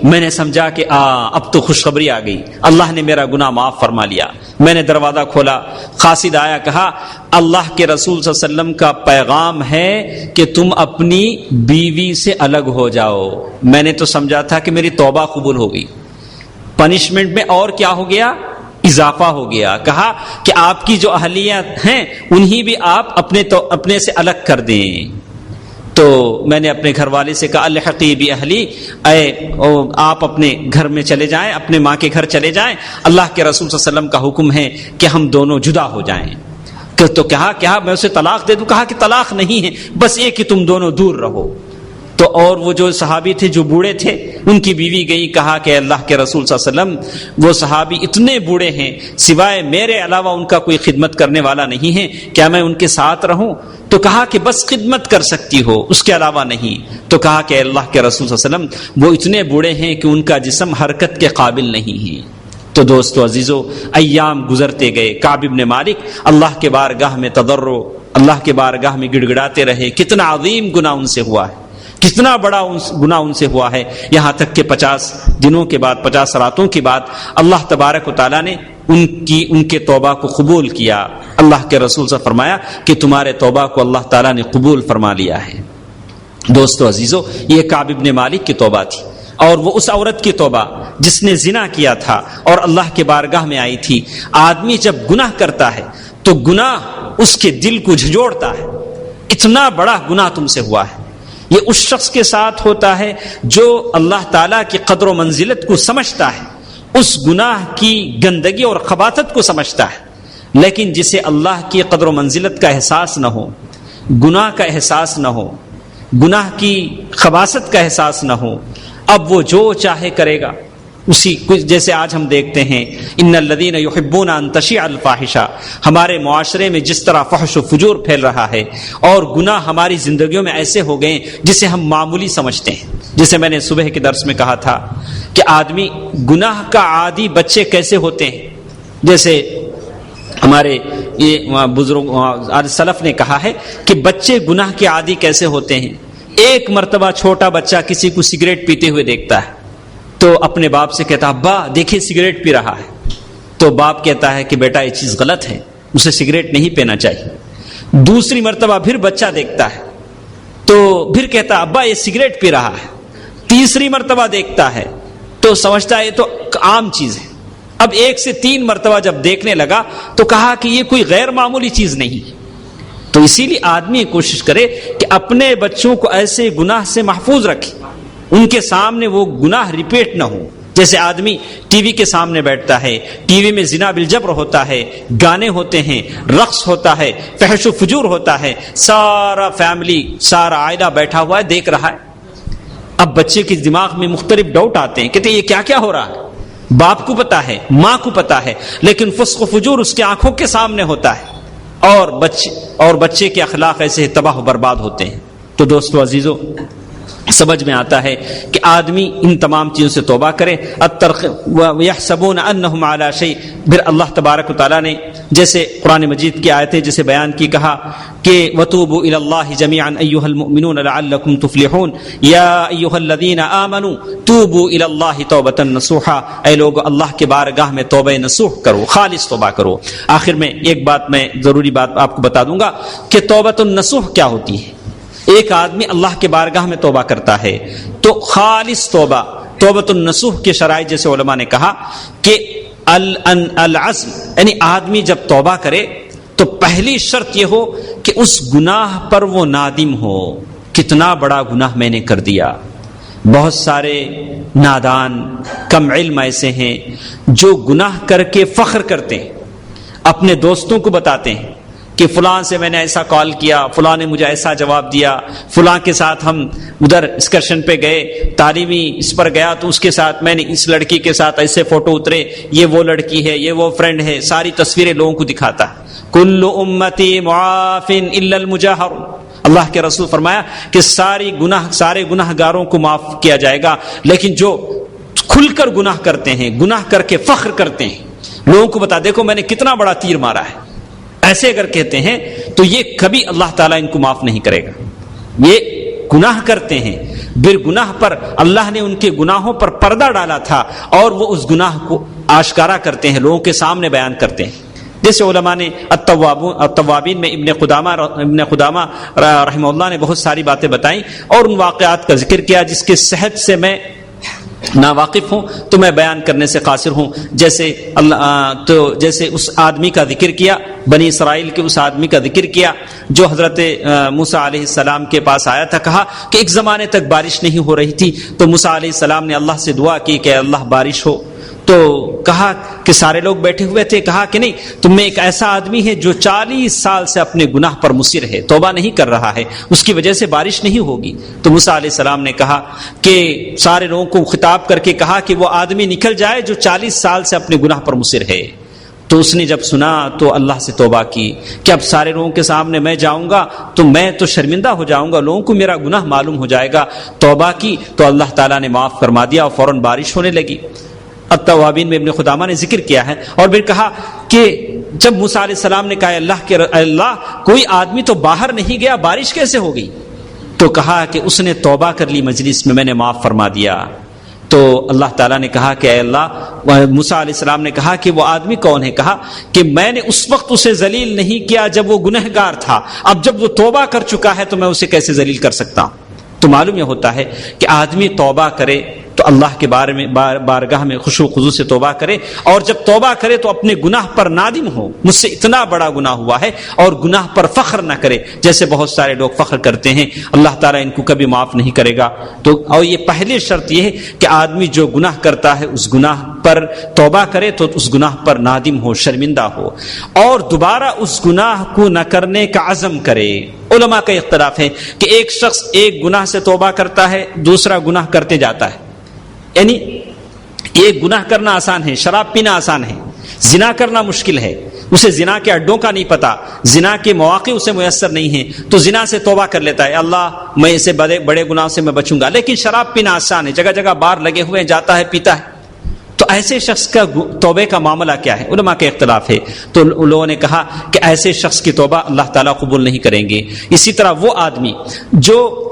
میں نے سمجھا کہ اب تو خوشخبری آ گئی، اللہ نے میرا گناہ معاف فرما لیا۔ میں نے دروازہ کھولا، قاصد آیا، کہا اللہ کے رسول صلی اللہ علیہ وسلم کا پیغام ہے کہ تم اپنی بیوی سے الگ ہو جاؤ۔ میں نے تو سمجھا تھا کہ میری توبہ قبول ہو گئی، پنشمنٹ میں اور کیا ہو گیا، اضافہ ہو گیا۔ کہا کہ آپ کی جو اہلیہ ہیں انہیں بھی آپ اپنے سے الگ کر دیں۔ تو میں نے اپنے گھر والے سے کہا الحقی بی اہلی، آپ اپنے گھر میں چلے جائیں، اپنے ماں کے گھر چلے جائیں، اللہ کے رسول صلی اللہ علیہ وسلم کا حکم ہے کہ ہم دونوں جدا ہو جائیں۔ تو کہا میں اسے طلاق دے دوں؟ کہا کہ طلاق نہیں ہے، بس یہ کہ تم دونوں دور رہو۔ تو اور وہ جو صحابی تھے جو بوڑھے تھے، ان کی بیوی گئی، کہا کہ اللہ کے رسول صلی اللہ علیہ وسلم وہ صحابی اتنے بوڑھے ہیں، سوائے میرے علاوہ ان کا کوئی خدمت کرنے والا نہیں ہے، کیا میں ان کے ساتھ رہوں؟ تو کہا کہ بس خدمت کر سکتی ہو، اس کے علاوہ نہیں۔ تو کہا کہ اللہ کے رسول صلی اللہ علیہ وسلم وہ اتنے بوڑھے ہیں کہ ان کا جسم حرکت کے قابل نہیں ہے۔ تو دوستو عزیزو، ایام گزرتے گئے، کعب بن مالک اللہ کے بارگاہ میں تضرع، اللہ کے بارگاہ میں گڑ گڑاتے رہے، کتنا عظیم گناہ ان سے ہوا ہے، کتنا بڑا گناہ ان سے ہوا ہے، یہاں تک کہ 50 دنوں کے بعد، 50 راتوں کے بعد اللہ تبارک و تعالیٰ نے ان کے توبہ کو قبول کیا۔ اللہ کے رسول سے فرمایا کہ تمہارے توبہ کو اللہ تعالیٰ نے قبول فرما لیا ہے۔ دوستو عزیزو، یہ کعب بن مالک کی توبہ تھی، اور وہ اس عورت کی توبہ جس نے زنا کیا تھا اور اللہ کے بارگاہ میں آئی تھی۔ آدمی جب گناہ کرتا ہے تو گناہ اس کے دل کو جھنجھوڑتا ہے، اتنا بڑا گناہ تم سے ہوا ہے۔ یہ اس شخص کے ساتھ ہوتا ہے جو اللہ تعالیٰ کی قدر و منزلت کو سمجھتا ہے، اس گناہ کی گندگی اور خباثت کو سمجھتا ہے، لیکن جسے اللہ کی قدر و منزلت کا احساس نہ ہو، گناہ کا احساس نہ ہو، گناہ کی خباثت کا احساس نہ ہو، اب وہ جو چاہے کرے گا۔ اسی کچھ جیسے آج ہم دیکھتے ہیں ان الذین یحبون ان تشیع الفاحشہ، ہمارے معاشرے میں جس طرح فحش و فجور پھیل رہا ہے، اور گناہ ہماری زندگیوں میں ایسے ہو گئے جسے ہم معمولی سمجھتے ہیں۔ جیسے میں نے صبح کے درس میں کہا تھا کہ آدمی گناہ کا عادی بچے کیسے ہوتے ہیں، جیسے ہمارے یہ بزرگ سلف نے کہا ہے کہ بچے گناہ کے عادی کیسے ہوتے ہیں۔ ایک مرتبہ چھوٹا بچہ کسی کو سگریٹ پیتے ہوئے دیکھتا ہے تو اپنے باپ سے کہتا ہے ابا دیکھیے سگریٹ پی رہا ہے، تو باپ کہتا ہے کہ بیٹا یہ چیز غلط ہے، اسے سگریٹ نہیں پینا چاہیے۔ دوسری مرتبہ پھر بچہ دیکھتا ہے تو پھر کہتا ہے ابا یہ سگریٹ پی رہا ہے۔ تیسری مرتبہ دیکھتا ہے تو سمجھتا ہے یہ تو عام چیز ہے۔ اب 1 سے 3 مرتبہ جب دیکھنے لگا تو کہا کہ یہ کوئی غیر معمولی چیز نہیں۔ تو اسی لیے آدمی کوشش کرے کہ اپنے بچوں کو ایسے گناہ سے محفوظ رکھے، ان کے سامنے وہ گناہ ریپیٹ نہ ہو۔ جیسے آدمی ٹی وی کے سامنے بیٹھتا ہے، ٹی وی میں زنا بالجبر ہوتا ہے، گانے ہوتے ہیں، رقص ہوتا ہے، فحش و فجور ہوتا ہے، سارا فیملی، سارا عائلہ بیٹھا ہوا ہے دیکھ رہا ہے. اب بچے کے دماغ میں مختلف ڈاؤٹ آتے ہیں، کہتے ہیں یہ کیا کیا ہو رہا ہے؟ باپ کو پتا ہے، ماں کو پتا ہے، لیکن فسق و فجور اس کی آنکھوں کے سامنے ہوتا ہے، اور بچے کے اخلاق ایسے تباہ و برباد ہوتے ہیں. تو دوستو عزیزو، سمجھ میں آتا ہے کہ آدمی ان تمام چیزوں سے توبہ کرے. وَيَحْسَبُونَ أَنَّهُمْ عَلَى شَيْءٍ. پھر اللہ تبارک و تعالیٰ نے جیسے قرآن مجید کی آیتیں جیسے بیان کی، کہا کہ وَتُوبُوا إِلَى اللَّهِ جَمِيعًا أَيُّهَا الْمُؤْمِنُونَ لَعَلَّكُمْ تُفْلِحُونَ يَا أَيُّهَا الَّذِينَ آمَنُوا تُوبُوا إِلَى اللَّهِ تَوْبَةً نَصُوحًا. اے لوگ اللہ کے بارگاہ میں توبہ نصوح کرو، خالص توبہ کرو. آخر میں ایک بات، میں ضروری بات آپ کو بتا دوں گا کہ توبۃ النصوح کیا ہوتی ہے. ایک آدمی اللہ کے بارگاہ میں توبہ کرتا ہے تو خالص توبہ، توبۃ النصوح کے شرائط جیسے علماء نے کہا کہ العزم، یعنی آدمی جب توبہ کرے تو پہلی شرط یہ ہو کہ اس گناہ پر وہ نادم ہو. کتنا بڑا گناہ میں نے کر دیا. بہت سارے نادان کم علم ایسے ہیں جو گناہ کر کے فخر کرتے ہیں، اپنے دوستوں کو بتاتے ہیں کہ فلاں سے میں نے ایسا کال کیا، فلاں نے مجھے ایسا جواب دیا، فلاں کے ساتھ ہم ادھر اسکرشن پہ گئے، تعلیمی اس پر گیا تو اس کے ساتھ میں نے اس لڑکی کے ساتھ ایسے فوٹو اترے، یہ وہ لڑکی ہے، یہ وہ فرینڈ ہے، ساری تصویریں لوگوں کو دکھاتا. کل امتی معاف الا المجاہر. اللہ کے رسول فرمایا کہ سارے گناہ گاروں کو معاف کیا جائے گا، لیکن جو کھل کر گناہ کرتے ہیں، گناہ کر کے فخر کرتے ہیں، لوگوں کو بتا دیکھو میں نے کتنا بڑا تیر مارا ہے، ایسے اگر کہتے ہیں تو یہ کبھی اللہ تعالیٰ ان کو معاف نہیں کرے گا. یہ گناہ کرتے ہیں، پھر گناہ پر اللہ نے ان کے گناہوں پر پردہ ڈالا تھا اور وہ اس گناہ کو آشکارا کرتے ہیں، لوگوں کے سامنے بیان کرتے ہیں. جیسے علماء نے التوابین میں ابن قدامہ رحمہ اللہ نے بہت ساری باتیں بتائیں اور ان واقعات کا ذکر کیا جس کے صحت سے میں ناواقف ہوں تو میں بیان کرنے سے قاصر ہوں. جیسے اس آدمی کا ذکر کیا، بنی اسرائیل کے اس آدمی کا ذکر کیا جو حضرت موسیٰ علیہ السلام کے پاس آیا تھا. کہا کہ ایک زمانے تک بارش نہیں ہو رہی تھی تو موسیٰ علیہ السلام نے اللہ سے دعا کی کہ اللہ بارش ہو. تو کہا کہ سارے لوگ بیٹھے ہوئے تھے، کہا کہ نہیں، تم میں ایک ایسا آدمی ہے جو 40 سال سے اپنے گناہ پر مصر ہے، توبہ نہیں کر رہا ہے، اس کی وجہ سے بارش نہیں ہوگی. تو موسیٰ علیہ السلام نے کہا کہ سارے لوگوں کو خطاب کر کے کہا کہ وہ آدمی نکل جائے جو 40 سال سے اپنے گناہ پر مصر ہے. تو اس نے جب سنا تو اللہ سے توبہ کی کہ اب سارے لوگوں کے سامنے میں جاؤں گا تو میں تو شرمندہ ہو جاؤں گا، لوگوں کو میرا گناہ معلوم ہو جائے گا. توبہ کی تو اللہ تعالیٰ نے معاف فرما دیا اور فوراً بارش ہونے لگی. التوابین میں ابن قدامہ نے ذکر کیا ہے. اور پھر کہا کہ جب موسیٰ علیہ السلام نے کہا اللہ کوئی آدمی تو باہر نہیں گیا، بارش کیسے ہو گئی؟ تو کہا کہ اس نے توبہ کر لی مجلس میں نے معاف فرما دیا. تو اللہ تعالیٰ نے کہا کہ اے اللہ، موسیٰ علیہ السلام نے کہا کہ وہ آدمی کون ہے؟ کہا کہ میں نے اس وقت اسے ذلیل نہیں کیا جب وہ گنہگار تھا، اب جب وہ توبہ کر چکا ہے تو میں اسے کیسے ذلیل کر سکتا ہوں. تو معلوم یہ ہوتا ہے کہ آدمی توبہ کرے تو اللہ کے بارے میں بارگاہ میں خشوع و خضوع سے توبہ کرے، اور جب توبہ کرے تو اپنے گناہ پر نادم ہو، مجھ سے اتنا بڑا گناہ ہوا ہے، اور گناہ پر فخر نہ کرے جیسے بہت سارے لوگ فخر کرتے ہیں. اللہ تعالیٰ ان کو کبھی معاف نہیں کرے گا. تو اور یہ پہلی شرط یہ ہے کہ آدمی جو گناہ کرتا ہے اس گناہ پر توبہ کرے تو اس گناہ پر نادم ہو، شرمندہ ہو، اور دوبارہ اس گناہ کو نہ کرنے کا عزم کرے. علماء کا اختلاف ہے کہ ایک شخص ایک گناہ سے توبہ کرتا ہے، دوسرا گناہ کرتے جاتا ہے. یعنی ایک گناہ کرنا آسان ہے، شراب پینا آسان ہے، زنا کرنا مشکل ہے، اسے زنا کے اڈوں کا نہیں پتا، زنا کے مواقع اسے میسر نہیں ہیں، تو زنا سے توبہ کر لیتا ہے، اللہ میں اسے بڑے گناہ سے میں بچوں گا. لیکن شراب پینا آسان ہے، جگہ جگہ بار لگے ہوئے ہیں، جاتا ہے پیتا ہے. تو ایسے شخص کا توبے کا معاملہ کیا ہے؟ علماء کے اختلاف ہے. تو لوگوں نے کہا کہ ایسے شخص کی توبہ اللہ تعالیٰ قبول نہیں کریں گے. اسی طرح وہ آدمی جو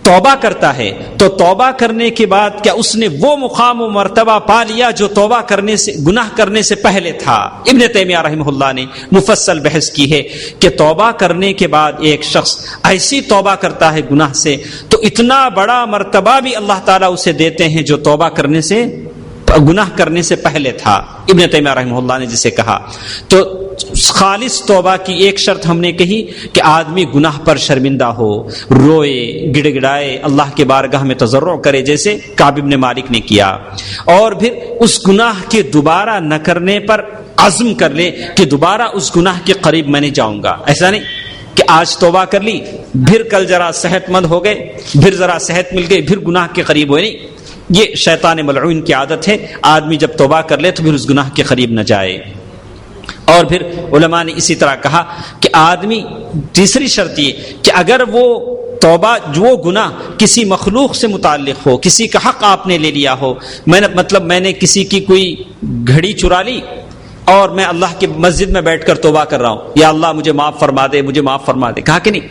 توبہ کرتا ہے تو توبہ کرنے کے بعد کیا اس نے وہ مقام و مرتبہ پا لیا جو توبہ کرنے سے، گناہ کرنے سے پہلے تھا؟ ابن تیمیہ رحمہ اللہ نے مفصل بحث کی ہے کہ توبہ کرنے کے بعد ایک شخص ایسی توبہ کرتا ہے گناہ سے تو اتنا بڑا مرتبہ بھی اللہ تعالیٰ اسے دیتے ہیں جو توبہ کرنے سے، گناہ کرنے سے پہلے تھا. ابن تیمیہ رحمہ اللہ نے جسے کہا. تو خالص توبہ کی ایک شرط ہم نے کہی کہ آدمی گناہ پر شرمندہ ہو، روئے، گڑ گڑائے، اللہ کے بارگاہ میں تضرع کرے جیسے کعب بن مالک نے کیا، اور پھر اس گناہ کے دوبارہ نہ کرنے پر عزم کر لے کہ دوبارہ اس گناہ کے قریب میں نہیں جاؤں گا۔ ایسا نہیں کہ آج توبہ کر لی، پھر کل ذرا صحت مند ہو گئے، پھر ذرا صحت مل گئی، پھر گناہ کے قریب ہوئے، نہیں، یہ شیطان ملعون کی عادت ہے۔ آدمی جب توبہ کر لے تو پھر اس گناہ کے قریب نہ جائے۔ اور پھر علماء نے اسی طرح کہا کہ آدمی تیسری شرط یہ کہ اگر وہ توبہ جو گناہ کسی مخلوق سے متعلق ہو، کسی کا حق آپ نے لے لیا ہو، میں نے کسی کی کوئی گھڑی چرا لی اور میں اللہ کی مسجد میں بیٹھ کر توبہ کر رہا ہوں، یا اللہ مجھے معاف فرما دے، مجھے معاف فرما دے، کہا کہ نہیں،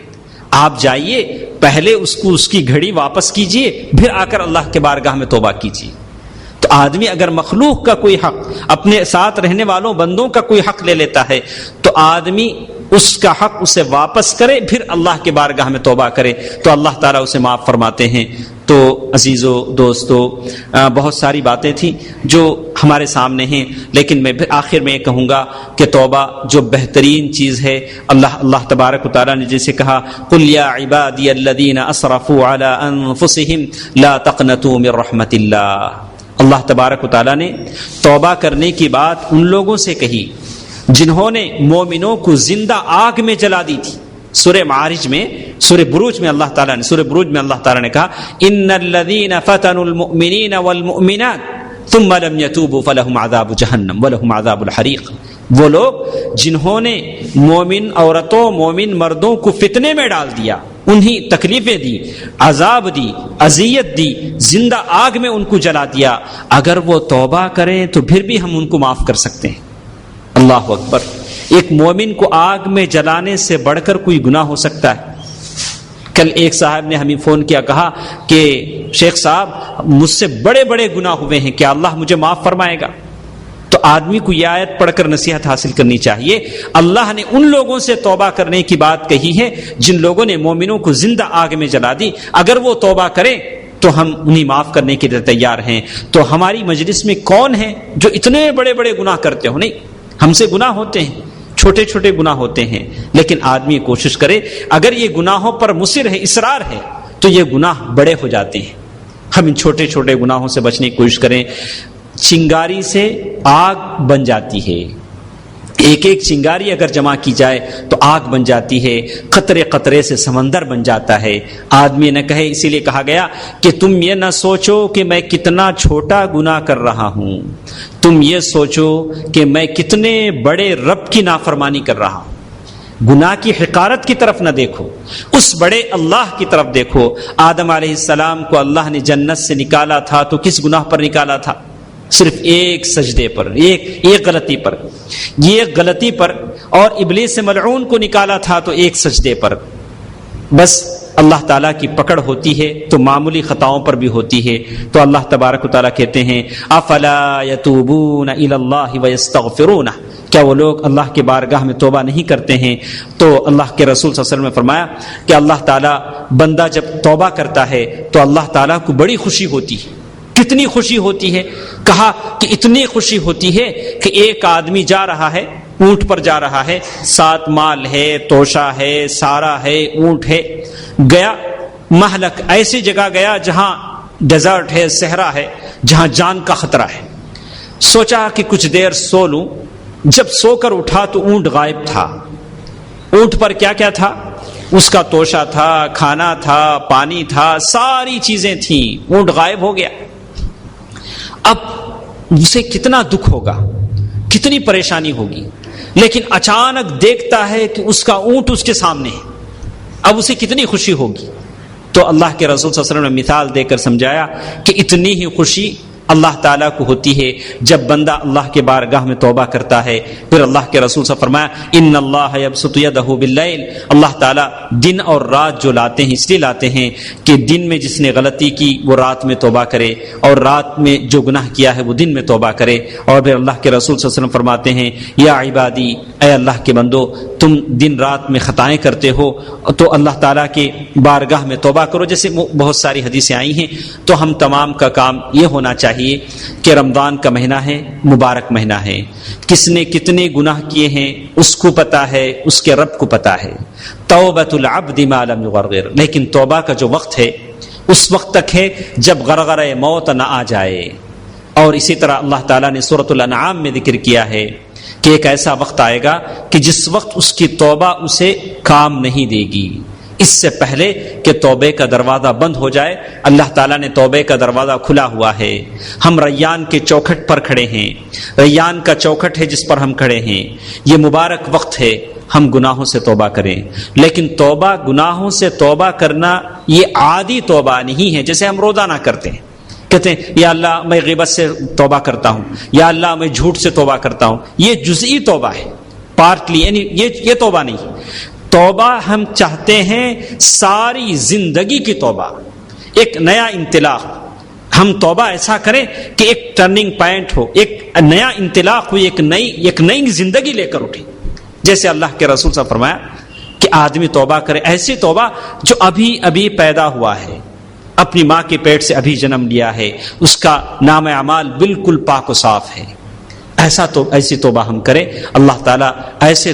آپ جائیے پہلے اس کی گھڑی واپس کیجئے، پھر آ کر اللہ کے بارگاہ میں توبہ کیجئے۔ تو آدمی اگر مخلوق کا کوئی حق، اپنے ساتھ رہنے والوں بندوں کا کوئی حق لے لیتا ہے تو آدمی اس کا حق اسے واپس کرے، پھر اللہ کے بارگاہ میں توبہ کرے تو اللہ تعالیٰ اسے معاف فرماتے ہیں۔ تو عزیزو دوستو، بہت ساری باتیں تھیں جو ہمارے سامنے ہیں، لیکن میں آخر میں یہ کہوں گا کہ توبہ جو بہترین چیز ہے، اللہ تبارک و تعالیٰ نے جیسے کہا قُلْ يَا عِبَادِيَ الَّذِينَ أَسْرَفُوا عَلَىٰ أَنفُسِهِمْ لَا تَقْنَطُوا مِن رَحْمَةِ اللَّهِ، اللہ تبارک و تعالیٰ نے توبہ کرنے کی بات ان لوگوں سے کہی جنہوں نے مومنوں کو زندہ آگ میں جلا دی تھی۔ سورہ معارج میں، سورہ بروج میں اللہ تعالیٰ نے کہا ان الذین فتنوا المؤمنین والمؤمنات ثم لم يتوبوا فلهم عذاب جہنم ولهم عذاب الحریق، وہ لوگ جنہوں نے مومن عورتوں مومن مردوں کو فتنے میں ڈال دیا، انہیں تکلیفیں دی، عذاب دی، اذیت دی، زندہ آگ میں ان کو جلا دیا، اگر وہ توبہ کریں تو پھر بھی ہم ان کو معاف کر سکتے ہیں۔ اللہ اکبر، ایک مومن کو آگ میں جلانے سے بڑھ کر کوئی گناہ ہو سکتا ہے؟ کل ایک صاحب نے ہمیں فون کیا، کہا کہ شیخ صاحب مجھ سے بڑے بڑے گناہ ہوئے ہیں، کیا اللہ مجھے معاف فرمائے گا؟ تو آدمی کو یہ آیت پڑھ کر نصیحت حاصل کرنی چاہیے۔ اللہ نے ان لوگوں سے توبہ کرنے کی بات کہی ہے جن لوگوں نے مومنوں کو زندہ آگ میں جلا دی، اگر وہ توبہ کریں تو ہم انہیں معاف کرنے کے لیے تیار ہیں۔ تو ہماری مجلس میں کون ہے جو اتنے بڑے بڑے گناہ کرتے ہو؟ نہیں، ہم سے گناہ ہوتے ہیں، چھوٹے چھوٹے گناہ ہوتے ہیں، لیکن آدمی کوشش کرے اگر یہ گناہوں پر مصر ہے، اصرار ہے، تو یہ گناہ بڑے ہو جاتے ہیں۔ ہم ان چھوٹے چھوٹے گناہوں سے بچنے کی کوشش کریں۔ چنگاری سے آگ بن جاتی ہے، ایک ایک چنگاری اگر جمع کی جائے تو آگ بن جاتی ہے، قطرے قطرے سے سمندر بن جاتا ہے۔ آدمی نہ کہے، اسی لیے کہا گیا کہ تم یہ نہ سوچو کہ میں کتنا چھوٹا گناہ کر رہا ہوں، تم یہ سوچو کہ میں کتنے بڑے رب کی نافرمانی کر رہا ہوں۔ گناہ کی حقارت کی طرف نہ دیکھو، اس بڑے اللہ کی طرف دیکھو۔ آدم علیہ السلام کو اللہ نے جنت سے نکالا تھا تو کس گناہ پر نکالا تھا؟ صرف ایک سجدے پر، ایک غلطی پر، یہ غلطی پر، اور ابلیس ملعون کو نکالا تھا تو ایک سجدے پر۔ بس اللہ تعالیٰ کی پکڑ ہوتی ہے تو معمولی خطاؤں پر بھی ہوتی ہے۔ تو اللہ تبارک و تعالیٰ کہتے ہیں افلا یتوبون الی اللہ ویستغفرونہ، کیا وہ لوگ اللہ کے بارگاہ میں توبہ نہیں کرتے ہیں؟ تو اللہ کے رسول صلی اللہ علیہ وسلم نے فرمایا کہ اللہ تعالیٰ، بندہ جب توبہ کرتا ہے تو اللہ تعالیٰ کو بڑی خوشی ہوتی ہے۔ کتنی خوشی ہوتی ہے؟ کہا کہ اتنی خوشی ہوتی ہے کہ ایک آدمی جا رہا ہے، اونٹ پر جا رہا ہے، 7 مال ہے، توشہ ہے، سارا ہے، اونٹ ہے، گیا مہلک، ایسی جگہ گیا جہاں ڈیزرٹ ہے، صحرا ہے، جہاں جان کا خطرہ ہے۔ سوچا کہ کچھ دیر سو لوں، جب سو کر اٹھا تو اونٹ غائب تھا۔ اونٹ پر کیا کیا تھا؟ اس کا توشہ تھا، کھانا تھا، پانی تھا، ساری چیزیں تھیں، اونٹ غائب ہو گیا۔ اب اسے کتنا دکھ ہوگا، کتنی پریشانی ہوگی، لیکن اچانک دیکھتا ہے کہ اس کا اونٹ اس کے سامنے ہے، اب اسے کتنی خوشی ہوگی۔ تو اللہ کے رسول صلی اللہ علیہ وسلم نے مثال دے کر سمجھایا کہ اتنی ہی خوشی اللہ تعالیٰ کو ہوتی ہے جب بندہ اللہ کے بارگاہ میں توبہ کرتا ہے۔ پھر اللہ کے رسول سے فرمایا ان اللہ یبسط یدہ باللیل، اللہ تعالیٰ دن اور رات جو لاتے ہیں اس لیے لاتے ہیں کہ دن میں جس نے غلطی کی وہ رات میں توبہ کرے، اور رات میں جو گناہ کیا ہے وہ دن میں توبہ کرے۔ اور پھر اللہ کے رسول صلی اللہ علیہ وسلم فرماتے ہیں یا عبادی، اے اللہ کے بندو، تم دن رات میں خطائیں کرتے ہو تو اللہ تعالیٰ کے بارگاہ میں توبہ کرو، جیسے بہت ساری حدیثیں آئی ہیں۔ تو ہم تمام کا کام یہ ہونا چاہیے کہ رمضان کا مہینہ ہے، مبارک مہینہ ہے، کس نے کتنے گناہ کیے ہیں اس کو پتا ہے، اس کے رب کو پتا ہے۔ توبۃ العبد ما لم یغرغر، لیکن توبہ کا جو وقت ہے اس وقت تک ہے جب غرغرہ موت نہ آ جائے۔ اور اسی طرح اللہ تعالیٰ نے سورۃ الانعام میں ذکر کیا ہے کہ ایک ایسا وقت آئے گا کہ جس وقت اس کی توبہ اسے کام نہیں دے گی، اس سے پہلے کہ توبے کا دروازہ بند ہو جائے۔ اللہ تعالیٰ نے توبے کا دروازہ کھلا ہوا ہے، ہم ریان کے چوکھٹ پر کھڑے ہیں، ریان کا چوکھٹ ہے جس پر ہم کھڑے ہیں، یہ مبارک وقت ہے ہم گناہوں سے توبہ کریں۔ لیکن توبہ، گناہوں سے توبہ کرنا یہ عادی توبہ نہیں ہے جیسے ہم روزانہ کرتے ہیں، کہتے ہیں یا اللہ میں غیبت سے توبہ کرتا ہوں، یا اللہ میں جھوٹ سے توبہ کرتا ہوں، یہ جزئی توبہ ہے، پارٹلی، یعنی یہ توبہ نہیں۔ توبہ ہم چاہتے ہیں ساری زندگی کی توبہ، ایک نیا انطلاق۔ ہم توبہ ایسا کریں کہ ایک ٹرننگ پوائنٹ ہو، ایک نیا انطلاق ہو، ایک نئی زندگی لے کر اٹھے۔ جیسے اللہ کے رسول صلی اللہ علیہ وسلم فرمایا کہ آدمی توبہ کرے، ایسی توبہ جو ابھی ابھی پیدا ہوا ہے، اپنی ماں کے پیٹ سے ابھی جنم لیا ہے، اس کا نام اعمال بالکل پاک و صاف ہے، ایسی توبہ ہم کریں۔ اللہ تعالیٰ ایسی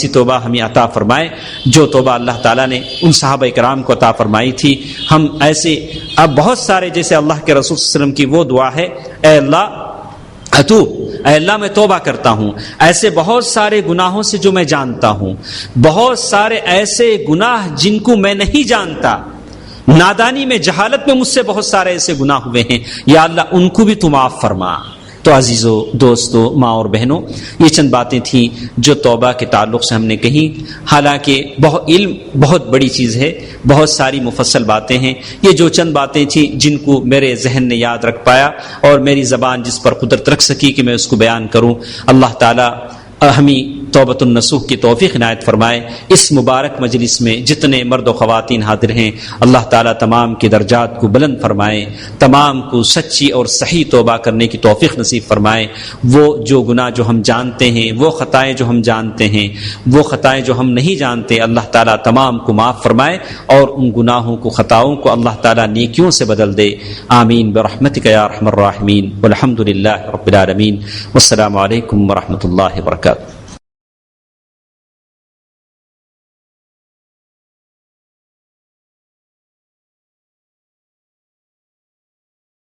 توبہ ہمیں عطا فرمائے جو توبہ اللہ تعالیٰ نے ان صحابہ کرام کو عطا فرمائی تھی۔ ہم ایسے اب بہت سارے، جیسے اللہ کے رسول صلی اللہ علیہ وسلم کی وہ دعا ہے، اے اللہ اے اللہ میں توبہ کرتا ہوں ایسے بہت سارے گناہوں سے جو میں جانتا ہوں، بہت سارے ایسے گناہ جن کو میں نہیں جانتا، نادانی میں، جہالت میں مجھ سے بہت سارے ایسے گناہ ہوئے ہیں، یا اللہ ان کو بھی تو معاف فرما۔ تو عزیزو، دوستو، ماں اور بہنوں، یہ چند باتیں تھیں جو توبہ کے تعلق سے ہم نے کہیں۔ حالانکہ علم بہت بڑی چیز ہے، بہت ساری مفصل باتیں ہیں، یہ جو چند باتیں تھیں جن کو میرے ذہن نے یاد رکھ پایا اور میری زبان جس پر قدرت رکھ سکی کہ میں اس کو بیان کروں۔ اللہ تعالیٰ ہمیں توبۃ النصوح کی توفیق عنایت فرمائے۔ اس مبارک مجلس میں جتنے مرد و خواتین حاضر ہیں، اللہ تعالیٰ تمام کے درجات کو بلند فرمائے، تمام کو سچی اور صحیح توبہ کرنے کی توفیق نصیب فرمائے۔ وہ جو گناہ جو ہم جانتے ہیں، وہ خطائیں جو ہم جانتے ہیں، وہ خطائیں جو ہم نہیں جانتے، اللہ تعالیٰ تمام کو معاف فرمائے اور ان گناہوں کو، خطاؤں کو اللہ تعالیٰ نیکیوں سے بدل دے۔ آمین برحمتک یا ارحم الراحمین، والحمد للہ رب العالمین، والسلام علیکم ورحمۃ اللہ وبرکاتہ۔